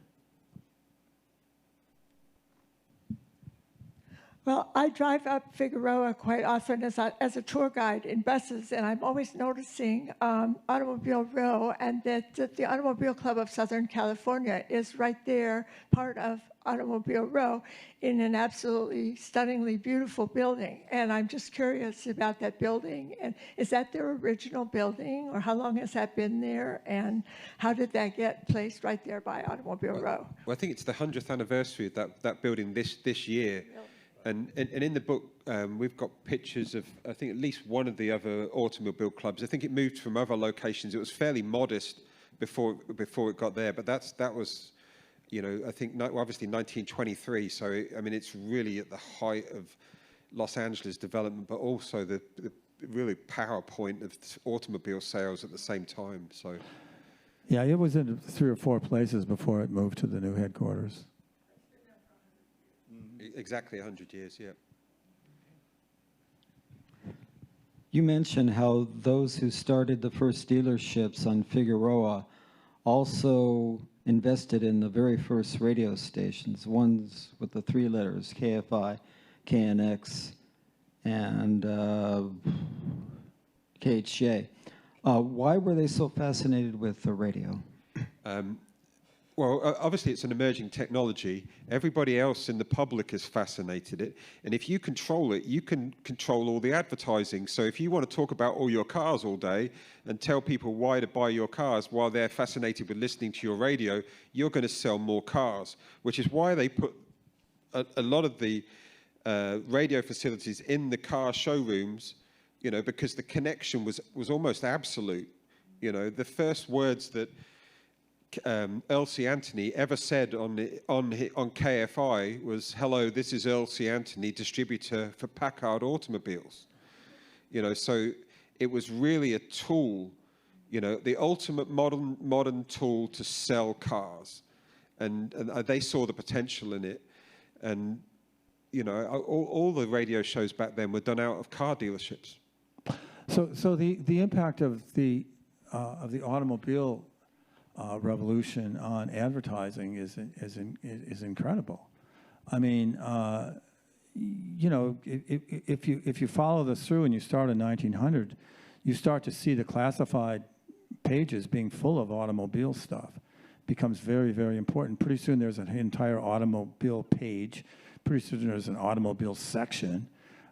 Well, I drive up Figueroa quite often as a tour guide in buses, and I'm always noticing Automobile Row, and that the Automobile Club of Southern California is right there, part of Automobile Row, in an absolutely stunningly beautiful building. And I'm just curious about that building. And is that their original building, or how long has that been there? And how did that get placed right there by Automobile Row? Well, I think it's the 100th anniversary of that building this year. Really? And in the book, we've got pictures of, I think, at least one of the other automobile clubs. I think it moved from other locations. It was fairly modest before it got there, but that was, I think, obviously 1923. So, it's really at the height of Los Angeles development, but also the really power point of automobile sales at the same time. So, yeah, it was in 3 or 4 places before it moved to the new headquarters. Exactly 100 years, yeah. You mentioned how those who started the first dealerships on Figueroa also invested in the very first radio stations, ones with the 3 letters, KFI, KNX, and KHJ. Why were they so fascinated with the radio? Well, obviously it's an emerging technology. Everybody else in the public is fascinated it. And if you control it, you can control all the advertising. So if you want to talk about all your cars all day and tell people why to buy your cars while they're fascinated with listening to your radio, you're going to sell more cars, which is why they put a lot of the radio facilities in the car showrooms, because the connection was almost absolute. The first words that Earl C. Anthony ever said on KFI was, "Hello, this is Earl C. Anthony, distributor for Packard automobiles." So it was really a tool, the ultimate modern tool to sell cars, and they saw the potential in it, and all the radio shows back then were done out of car dealerships. So the impact of the automobile revolution on advertising is incredible. If you follow this through and you start in 1900, you start to see the classified pages being full of automobile stuff. It becomes very, very important. Pretty soon there's an entire automobile page. Pretty soon there's an automobile section,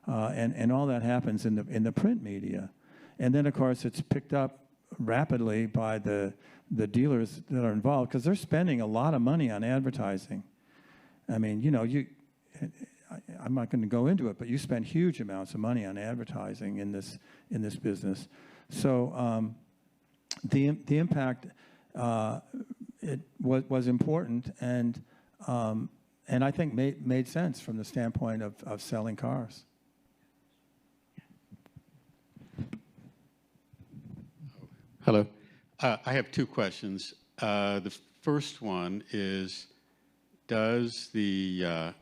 and all that happens in the print media. And then, of course, it's picked up rapidly by the dealers that are involved, because they're spending a lot of money on advertising. I'm not going to go into it, but you spend huge amounts of money on advertising in this business. So the impact it was important, and I think made sense from the standpoint of selling cars. Hello. I have two questions. The first one is, does the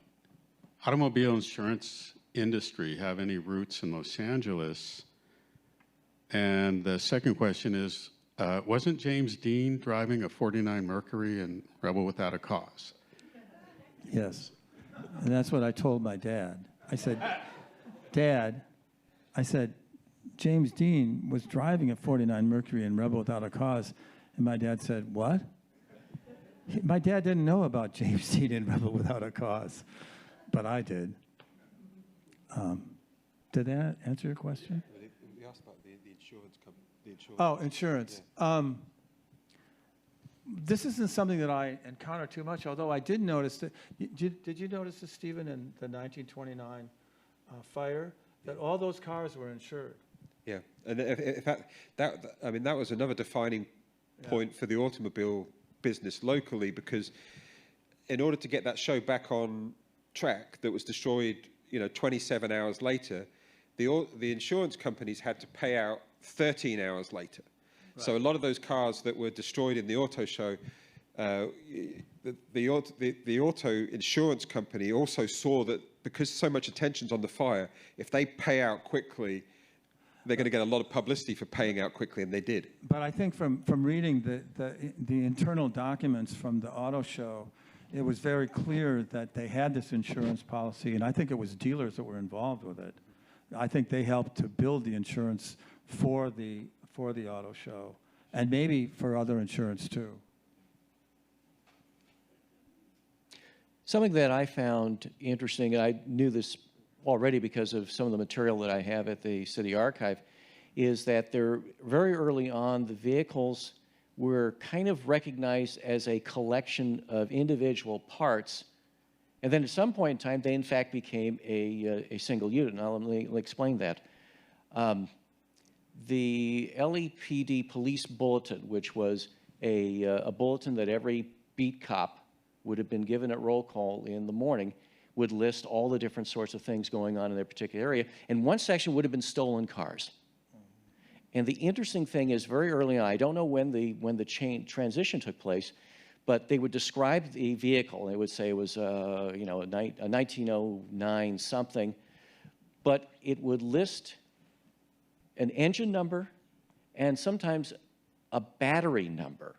automobile insurance industry have any roots in Los Angeles? And the second question is, wasn't James Dean driving a 49 Mercury in Rebel Without a Cause? Yes. And that's what I told my dad. I said, Dad, I said, James Dean was driving a 49 Mercury in Rebel Without a Cause. And my dad said, what? My dad didn't know about James Dean in Rebel Without a Cause, but I did. Did that answer your question? We asked about the insurance company. Oh, insurance. Yeah. This isn't something that I encounter too much, although I did notice that. Did you notice this, Stephen, in the 1929 fire, that all those cars were insured? Yeah, and in fact, that was another defining point for the automobile business locally, because in order to get that show back on track that was destroyed, 27 hours later, the insurance companies had to pay out 13 hours later. Right. So a lot of those cars that were destroyed in the auto show, the auto insurance company also saw that because so much attention's on the fire, if they pay out quickly, they're going to get a lot of publicity for paying out quickly, and they did. But I think from reading the internal documents from the auto show, it was very clear that they had this insurance policy, and I think it was dealers that were involved with it. I think they helped to build the insurance for the auto show, and maybe for other insurance too. Something that I found interesting, and I knew this already because of some of the material that I have at the City Archive, is that they're very early on, the vehicles were kind of recognized as a collection of individual parts, and then at some point in time, they in fact became a single unit. Now let me explain that. The LAPD police bulletin, which was a bulletin that every beat cop would have been given at roll call in the morning, would list all the different sorts of things going on in their particular area. And one section would have been stolen cars. And the interesting thing is, very early on, I don't know when the transition took place, but they would describe the vehicle. They would say it was a 1909 something, but it would list an engine number and sometimes a battery number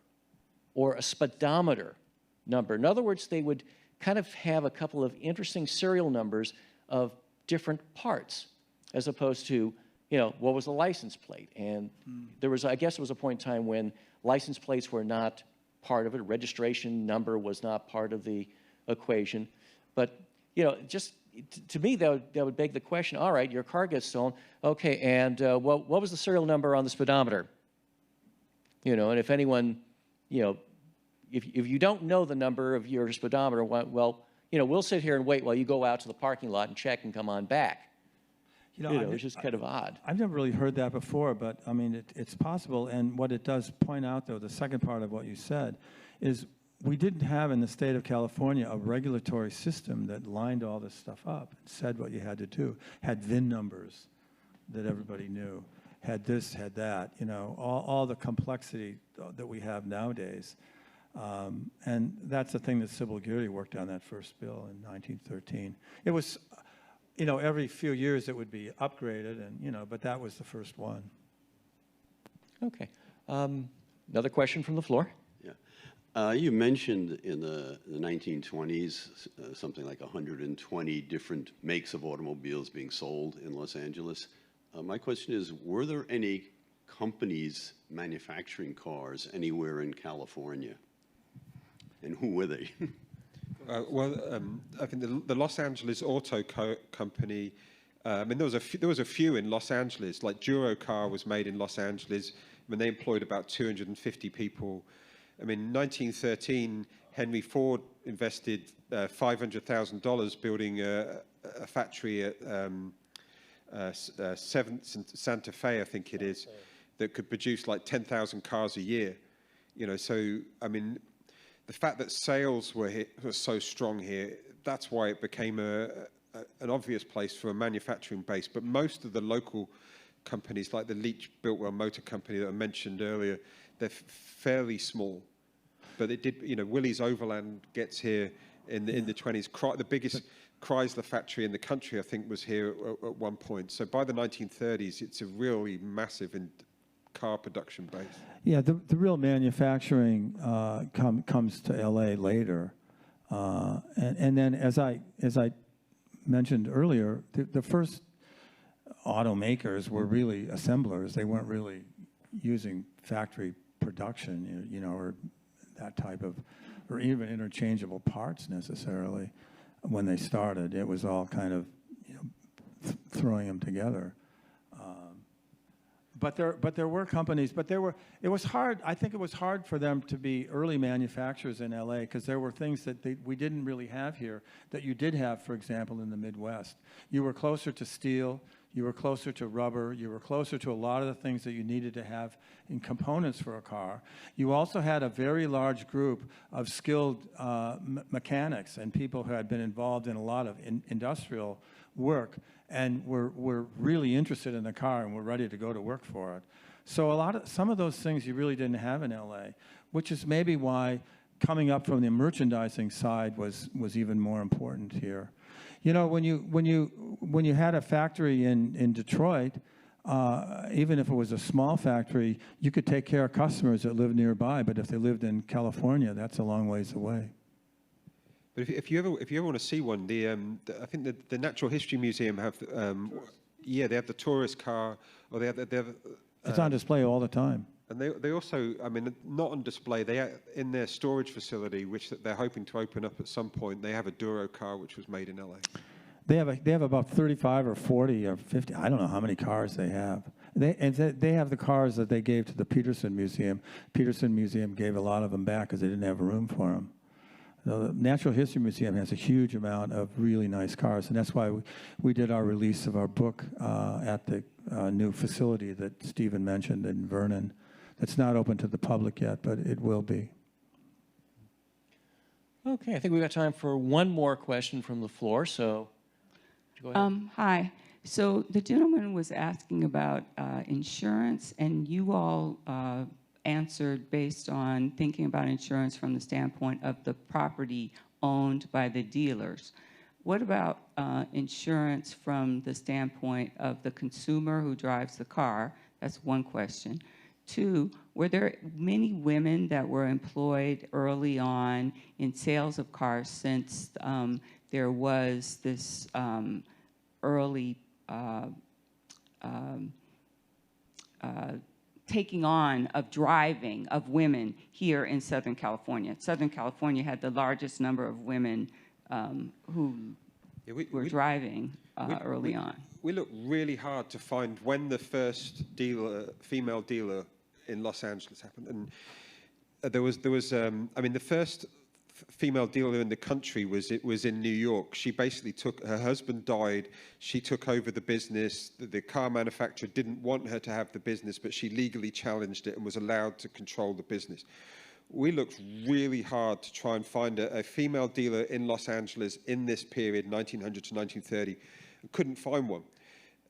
or a speedometer number. In other words, they would kind of have a couple of interesting serial numbers of different parts, as opposed to, what was the license plate? And there was, I guess it was a point in time when license plates were not part of it. Registration number was not part of the equation. But, just to me, that would beg the question, all right, your car gets stolen. Okay, and what was the serial number on the speedometer? And if anyone, if you don't know the number of your speedometer, well, we'll sit here and wait while you go out to the parking lot and check and come on back. It's just kind of odd. I've never really heard that before, but I mean, it's possible. And what it does point out, though, the second part of what you said, is we didn't have in the state of California a regulatory system that lined all this stuff up and said what you had to do, had VIN numbers that everybody knew, had this, had that, all the complexity that we have nowadays. And that's the thing that Sybil Giri worked on, that first bill in 1913. It was, every few years it would be upgraded, and, but that was the first one. Okay. Another question from the floor? Yeah. You mentioned in the 1920s something like 120 different makes of automobiles being sold in Los Angeles. My question is, were there any companies manufacturing cars anywhere in California? And who were they? I think the Los Angeles Auto Company. I mean, there was a few in Los Angeles. Like Duro Car was made in Los Angeles. I mean, they employed about 250 people. I mean, in 1913, Henry Ford invested $500,000 building a factory at 7th Santa Fe, I think it is. that could produce like 10,000 cars a year. You know, so, I mean, the fact that sales were so strong here, that's why it became an obvious place for a manufacturing base. But most of the local companies, like the Leach Biltwell Motor Company that I mentioned earlier, they're fairly small. But it did, you know, Willys Overland gets here in the 20s. The biggest Chrysler factory in the country, I think, was here at one point. So by the 1930s, it's a really massive car production base. Yeah, the real manufacturing comes to LA later. And then as I mentioned earlier, the first automakers were really assemblers. They weren't really using factory production, you know, or that type of, or even interchangeable parts necessarily when they started. It was all kind of, you know, throwing them together. But there were companies, it was hard, I think it was hard for them to be early manufacturers in LA because there were things that we didn't really have here that you did have, for example, in the Midwest. You were closer to steel, you were closer to rubber, you were closer to a lot of the things that you needed to have in components for a car. You also had a very large group of skilled mechanics and people who had been involved in a lot of industrial work and were really interested in the car and were ready to go to work for it. So some of those things you really didn't have in LA, which is maybe why coming up from the merchandising side was even more important here. You know, when you had a factory in Detroit, even if it was a small factory, you could take care of customers that lived nearby. But if they lived in California, that's a long ways away. But if you ever want to see one, I think the Natural History Museum have they have the tourist car, or they have it's on display all the time. And they also, I mean, not on display. They in their storage facility, which they're hoping to open up at some point. They have a Duro car which was made in LA. They have about 35 or 40 or 50. I don't know how many cars they have. They have the cars that they gave to the Peterson Museum. Peterson Museum gave a lot of them back because they didn't have room for them. The Natural History Museum has a huge amount of really nice cars, and that's why we did our release of our book at the new facility that Stephen mentioned in Vernon. It's not open to the public yet, but it will be. Okay, I think we've got time for one more question from the floor, so go ahead. Hi. So the gentleman was asking about insurance, and you all answered based on thinking about insurance from the standpoint of the property owned by the dealers. What about insurance from the standpoint of the consumer who drives the car? That's one question. Two, were there many women that were employed early on in sales of cars since there was this early taking on of driving of women here in Southern California? Southern California had the largest number of women who were driving early on. We looked really hard to find when the first female dealer in Los Angeles happened, and there was I mean, the first female dealer in the country was in New York. She basically her husband died, she took over the business. The car manufacturer didn't want her to have the business, but she legally challenged it and was allowed to control the business. We looked really hard to try and find a female dealer in Los Angeles in this period, 1900 to 1930. Couldn't find one.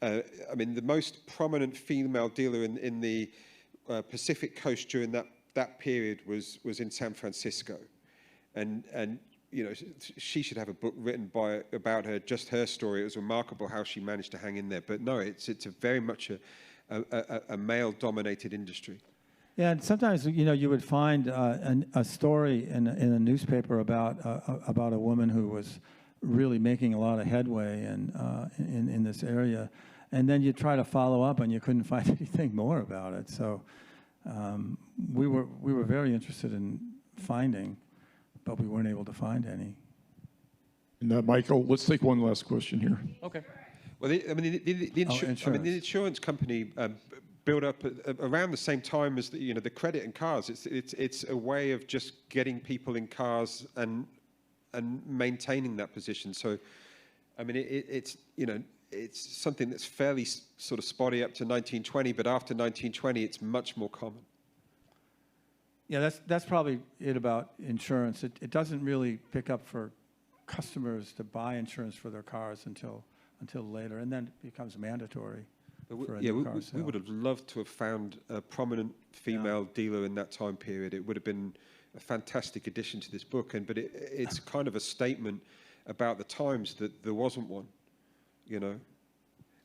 I mean, the most prominent female dealer in the Pacific Coast during that period was in San Francisco, and you know, she should have a book written about her, just her story. It was remarkable how she managed to hang in there. But no, it's a very much a male-dominated industry. Yeah, and sometimes, you know, you would find a story in a newspaper about a woman who was really making a lot of headway in this area, and then you try to follow up and you couldn't find anything more about it. So we were very interested in finding, but we weren't able to find any. And Michael, let's take one last question here. Okay. Well, the insurance company built up around the same time as the credit in cars. It's a way of just getting people in cars and maintaining that position. So, I mean, it's it's something that's fairly sort of spotty up to 1920, but after 1920, it's much more common. Yeah, that's probably it about insurance. It doesn't really pick up for customers to buy insurance for their cars until later, and then it becomes mandatory. We would have loved to have found a prominent female dealer in that time period. It would have been a fantastic addition to this book, but it's kind of a statement about the times that there wasn't one, you know.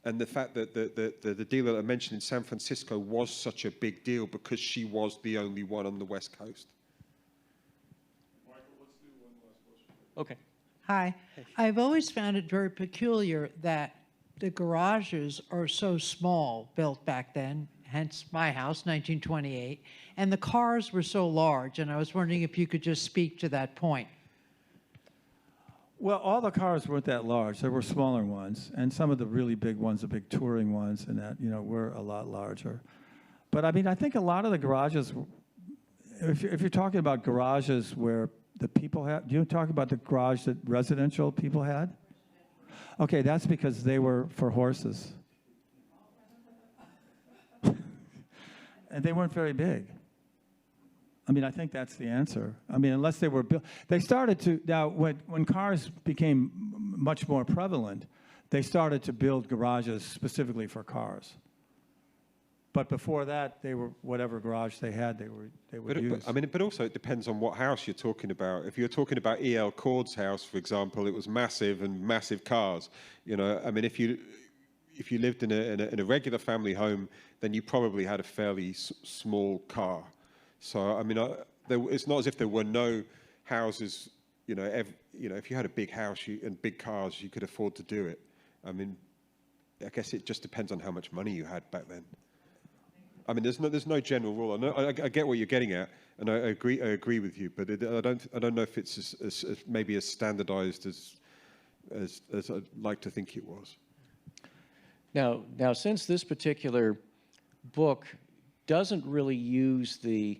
And the fact that the dealer that I mentioned in San Francisco was such a big deal because she was the only one on the West Coast. Michael, let's do one last question. Okay. Hi. I've always found it very peculiar that the garages are so small, built back then, hence my house, 1928, and the cars were so large, and I was wondering if you could just speak to that point. Well, all the cars weren't that large. There were smaller ones, and some of the really big ones, the big touring ones, and that, you know, were a lot larger. But I mean, I think a lot of the garages, if you're talking about garages where the people had, do you talk about the garage that residential people had? Okay, that's because they were for horses. And they weren't very big. I mean, I think that's the answer. I mean, unless they were built. They started to, now when cars became much more prevalent, they started to build garages specifically for cars. But before that, they were, whatever garage they had, they would use. But also it depends on what house you're talking about. If you're talking about E.L. Cord's house, for example, it was massive and massive cars. You know, I mean, if you lived in a regular family home, then you probably had a fairly small car. So I mean, it's not as if there were no houses. You know, if you had a big house and big cars, you could afford to do it. I mean, I guess it just depends on how much money you had back then. I mean, there's no general rule. I get what you're getting at, and I agree with you. But I don't know if it's maybe as standardized as I'd like to think it was. Now, since this particular book doesn't really use the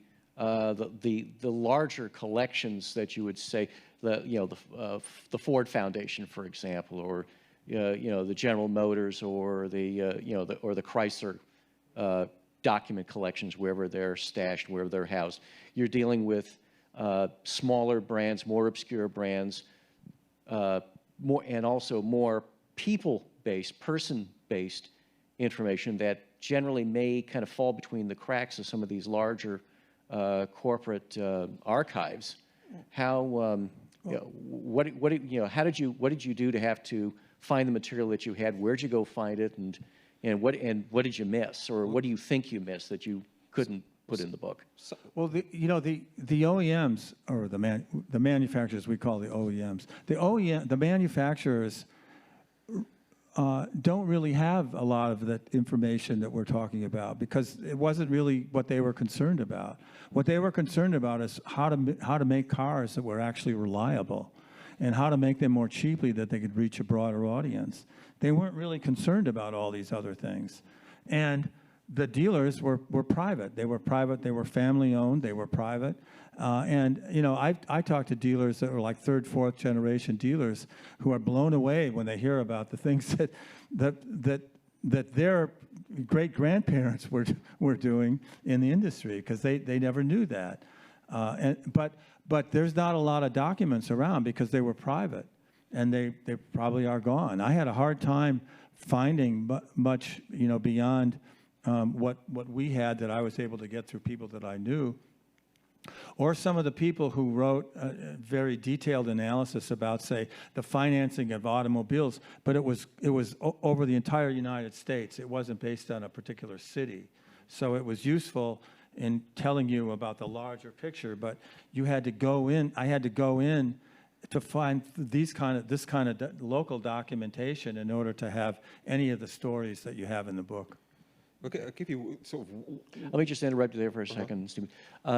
larger collections that you would say, the Ford Foundation, for example, or the General Motors, or the Chrysler document collections, wherever they're stashed, wherever they're housed. You're dealing with smaller brands, more obscure brands, and also more people-based, person-based information that generally may kind of fall between the cracks of some of these larger corporate archives. How what did you do to have to find the material that you had? Where'd you go find it, and what did you miss, or what do you think you missed that you couldn't put in the book? Well, the OEMs, or the manufacturers, we call the OEMs. The manufacturers don't really have a lot of that information that we're talking about, because it wasn't really what they were concerned about. What they were concerned about is how to make cars that were actually reliable, and how to make them more cheaply that they could reach a broader audience. They weren't really concerned about all these other things. And the dealers were private. They were private. They were family-owned. They were private. And I talked to dealers that were like third, fourth generation dealers who are blown away when they hear about the things that their great-grandparents were doing in the industry, because they never knew that. But there's not a lot of documents around because they were private, and they probably are gone. I had a hard time finding much, beyond what we had, that I was able to get through people that I knew, or some of the people who wrote a very detailed analysis about, say, the financing of automobiles, but it was over the entire United States. It wasn't based on a particular city. So it was useful in telling you about the larger picture, but you had to go in. I had to go in to find this kind of local documentation in order to have any of the stories that you have in the book. Okay, I'll give you sort of. Let me just interrupt you there for a second, Stephen.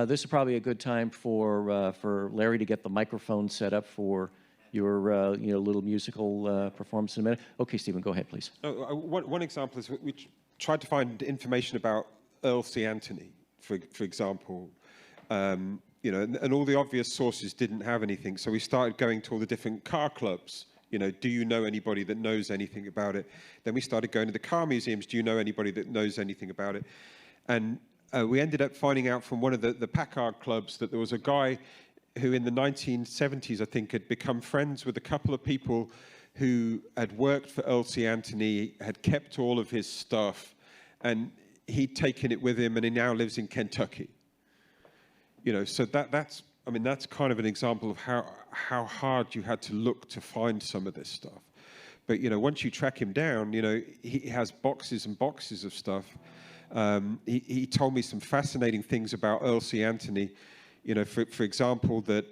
This is probably a good time for Larry to get the microphone set up for your little musical performance in a minute. Okay, Stephen, go ahead, please. One example is we tried to find information about Earl C. Anthony, for example. And all the obvious sources didn't have anything, so we started going to all the different car clubs You know, do you know anybody that knows anything about it? Then we started going to the car museums. Do you know anybody that knows anything about it? And we ended up finding out from one of the Packard clubs that there was a guy who in the 1970s, I think, had become friends with a couple of people who had worked for Earl C. Anthony, had kept all of his stuff, and he'd taken it with him, and he now lives in Kentucky. You know, so that's kind of an example of how hard you had to look to find some of this stuff. But, you know, once you track him down, you know, he has boxes and boxes of stuff. He told me some fascinating things about Earl C. Anthony. You know, for example, that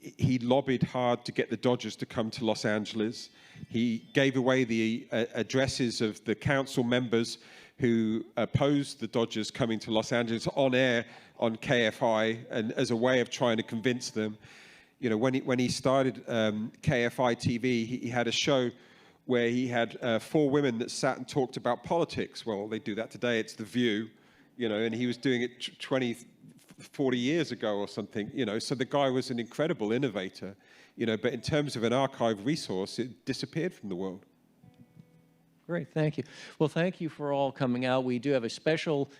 he lobbied hard to get the Dodgers to come to Los Angeles. He gave away the addresses of the council members who opposed the Dodgers coming to Los Angeles on air on KFI, and as a way of trying to convince them. You know, when he started KFI TV, he had a show where he had 4 women that sat and talked about politics. Well, they do that today. It's The View, you know, and he was doing it 20, 40 years ago or something, you know. So the guy was an incredible innovator, you know, but in terms of an archive resource, it disappeared from the world. Great, thank you. Well, thank you for all coming out. We do have a special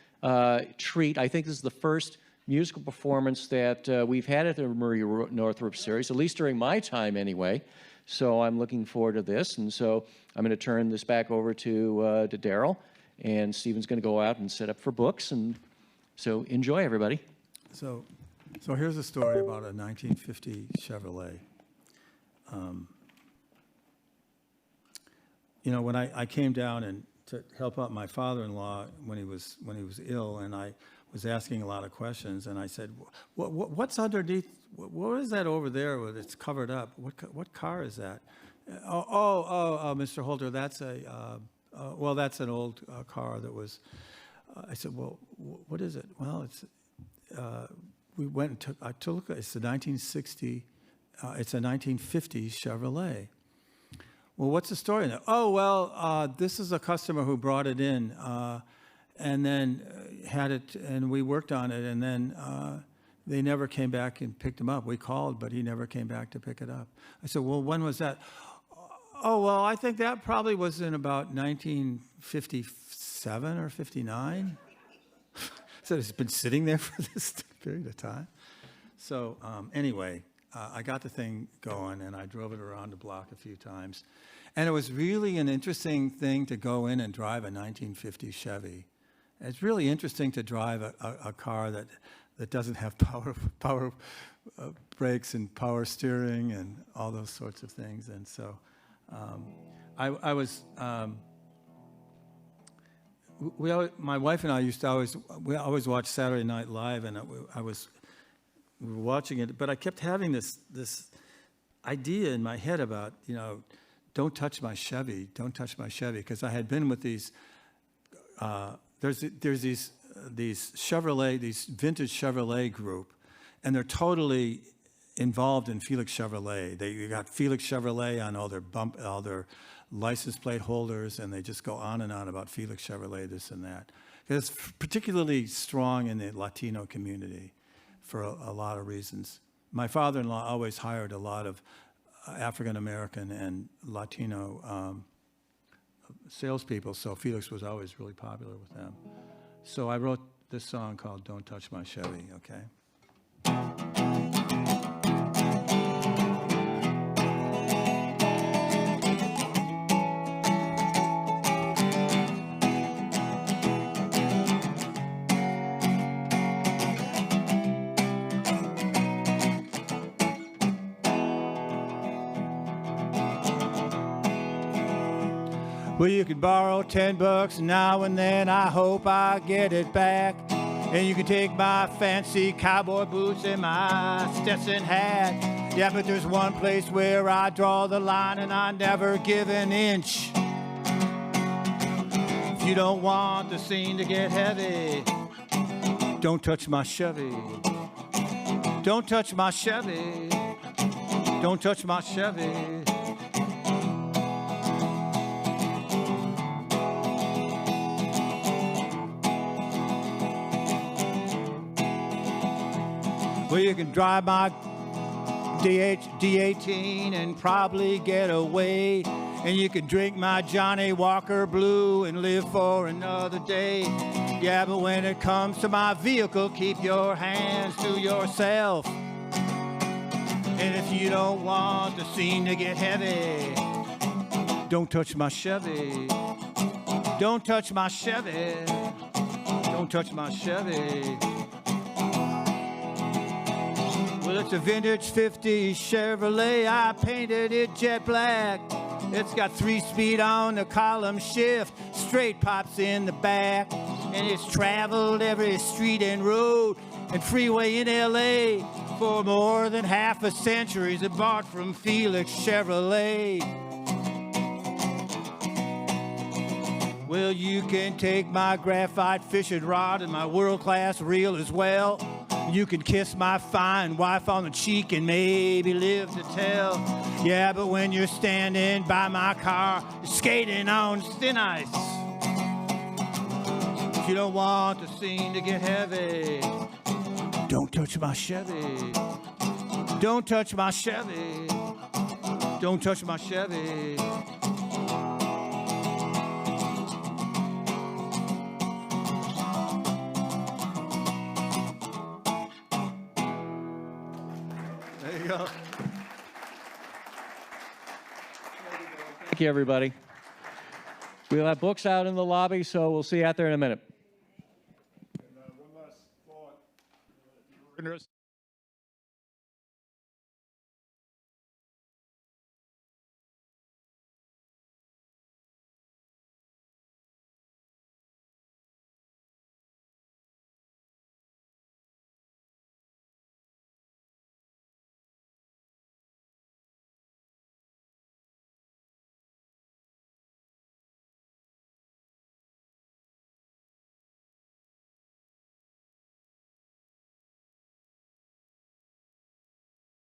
treat. I think this is the first musical performance that we've had at the Marie Northrop Series, at least during my time anyway. So I'm looking forward to this. And so I'm going to turn this back over to Darryl, and Stephen's going to go out and set up for books. And so enjoy, everybody. So here's a story about a 1950 Chevrolet. You know, when I came down and to help out my father-in-law when he was ill, and I was asking a lot of questions, and I said, "What's underneath? What is that over there? It's covered up. What car is that?" Mr. Holter, that's that's an old car that was. I said, "Well, what is it?" Well, it's. We went and took. I took. It's a 1960. It's a 1950 Chevrolet. Well, what's the story now? Oh, well, this is a customer who brought it in and then had it, and we worked on it, and then they never came back and picked him up. We called, but he never came back to pick it up. I said, well, when was that? Oh, well, I think that probably was in about 1957 or 59. So it's been sitting there for this period of time. So anyway, I got the thing going, and I drove it around the block a few times. And it was really an interesting thing to go in and drive a 1950 Chevy. It's really interesting to drive a car that doesn't have power brakes and power steering and all those sorts of things. And so my wife and I used to always watch Saturday Night Live, and we were watching it, but I kept having this idea in my head about, you know, don't touch my Chevy, because I had been with these. There's these Chevrolet, these vintage Chevrolet group, and they're totally involved in Felix Chevrolet. You got Felix Chevrolet on all their license plate holders, and they just go on and on about Felix Chevrolet, this and that. It's particularly strong in the Latino community for a lot of reasons. My father-in-law always hired a lot of African American and Latino salespeople, so Felix was always really popular with them. So I wrote this song called "Don't Touch My Chevy," okay? Well, you can borrow $10 now and then, I hope I get it back. And you can take my fancy cowboy boots and my Stetson hat. Yeah, but there's one place where I draw the line, and I never give an inch. If you don't want the scene to get heavy, don't touch my Chevy. Don't touch my Chevy. Don't touch my Chevy. Well, you can drive my D18 and probably get away. And you can drink my Johnny Walker Blue and live for another day. Yeah, but when it comes to my vehicle, keep your hands to yourself. And if you don't want the scene to get heavy, don't touch my Chevy. Don't touch my Chevy. Don't touch my Chevy. Well, it's a vintage 50s Chevrolet. I painted it jet black. It's got 3-speed on the column shift, straight pops in the back. And it's traveled every street and road and freeway in LA for more than half a century. It's bought from Felix Chevrolet. Well, you can take my graphite fishing rod and my world-class reel as well. You can kiss my fine wife on the cheek and maybe live to tell. Yeah, but when you're standing by my car, skating on thin ice, if you don't want the scene to get heavy, don't touch my Chevy. Don't touch my Chevy. Don't touch my Chevy. There you go. Thank you, everybody. We'll have books out in the lobby, so we'll see you out there in a minute. One last thought.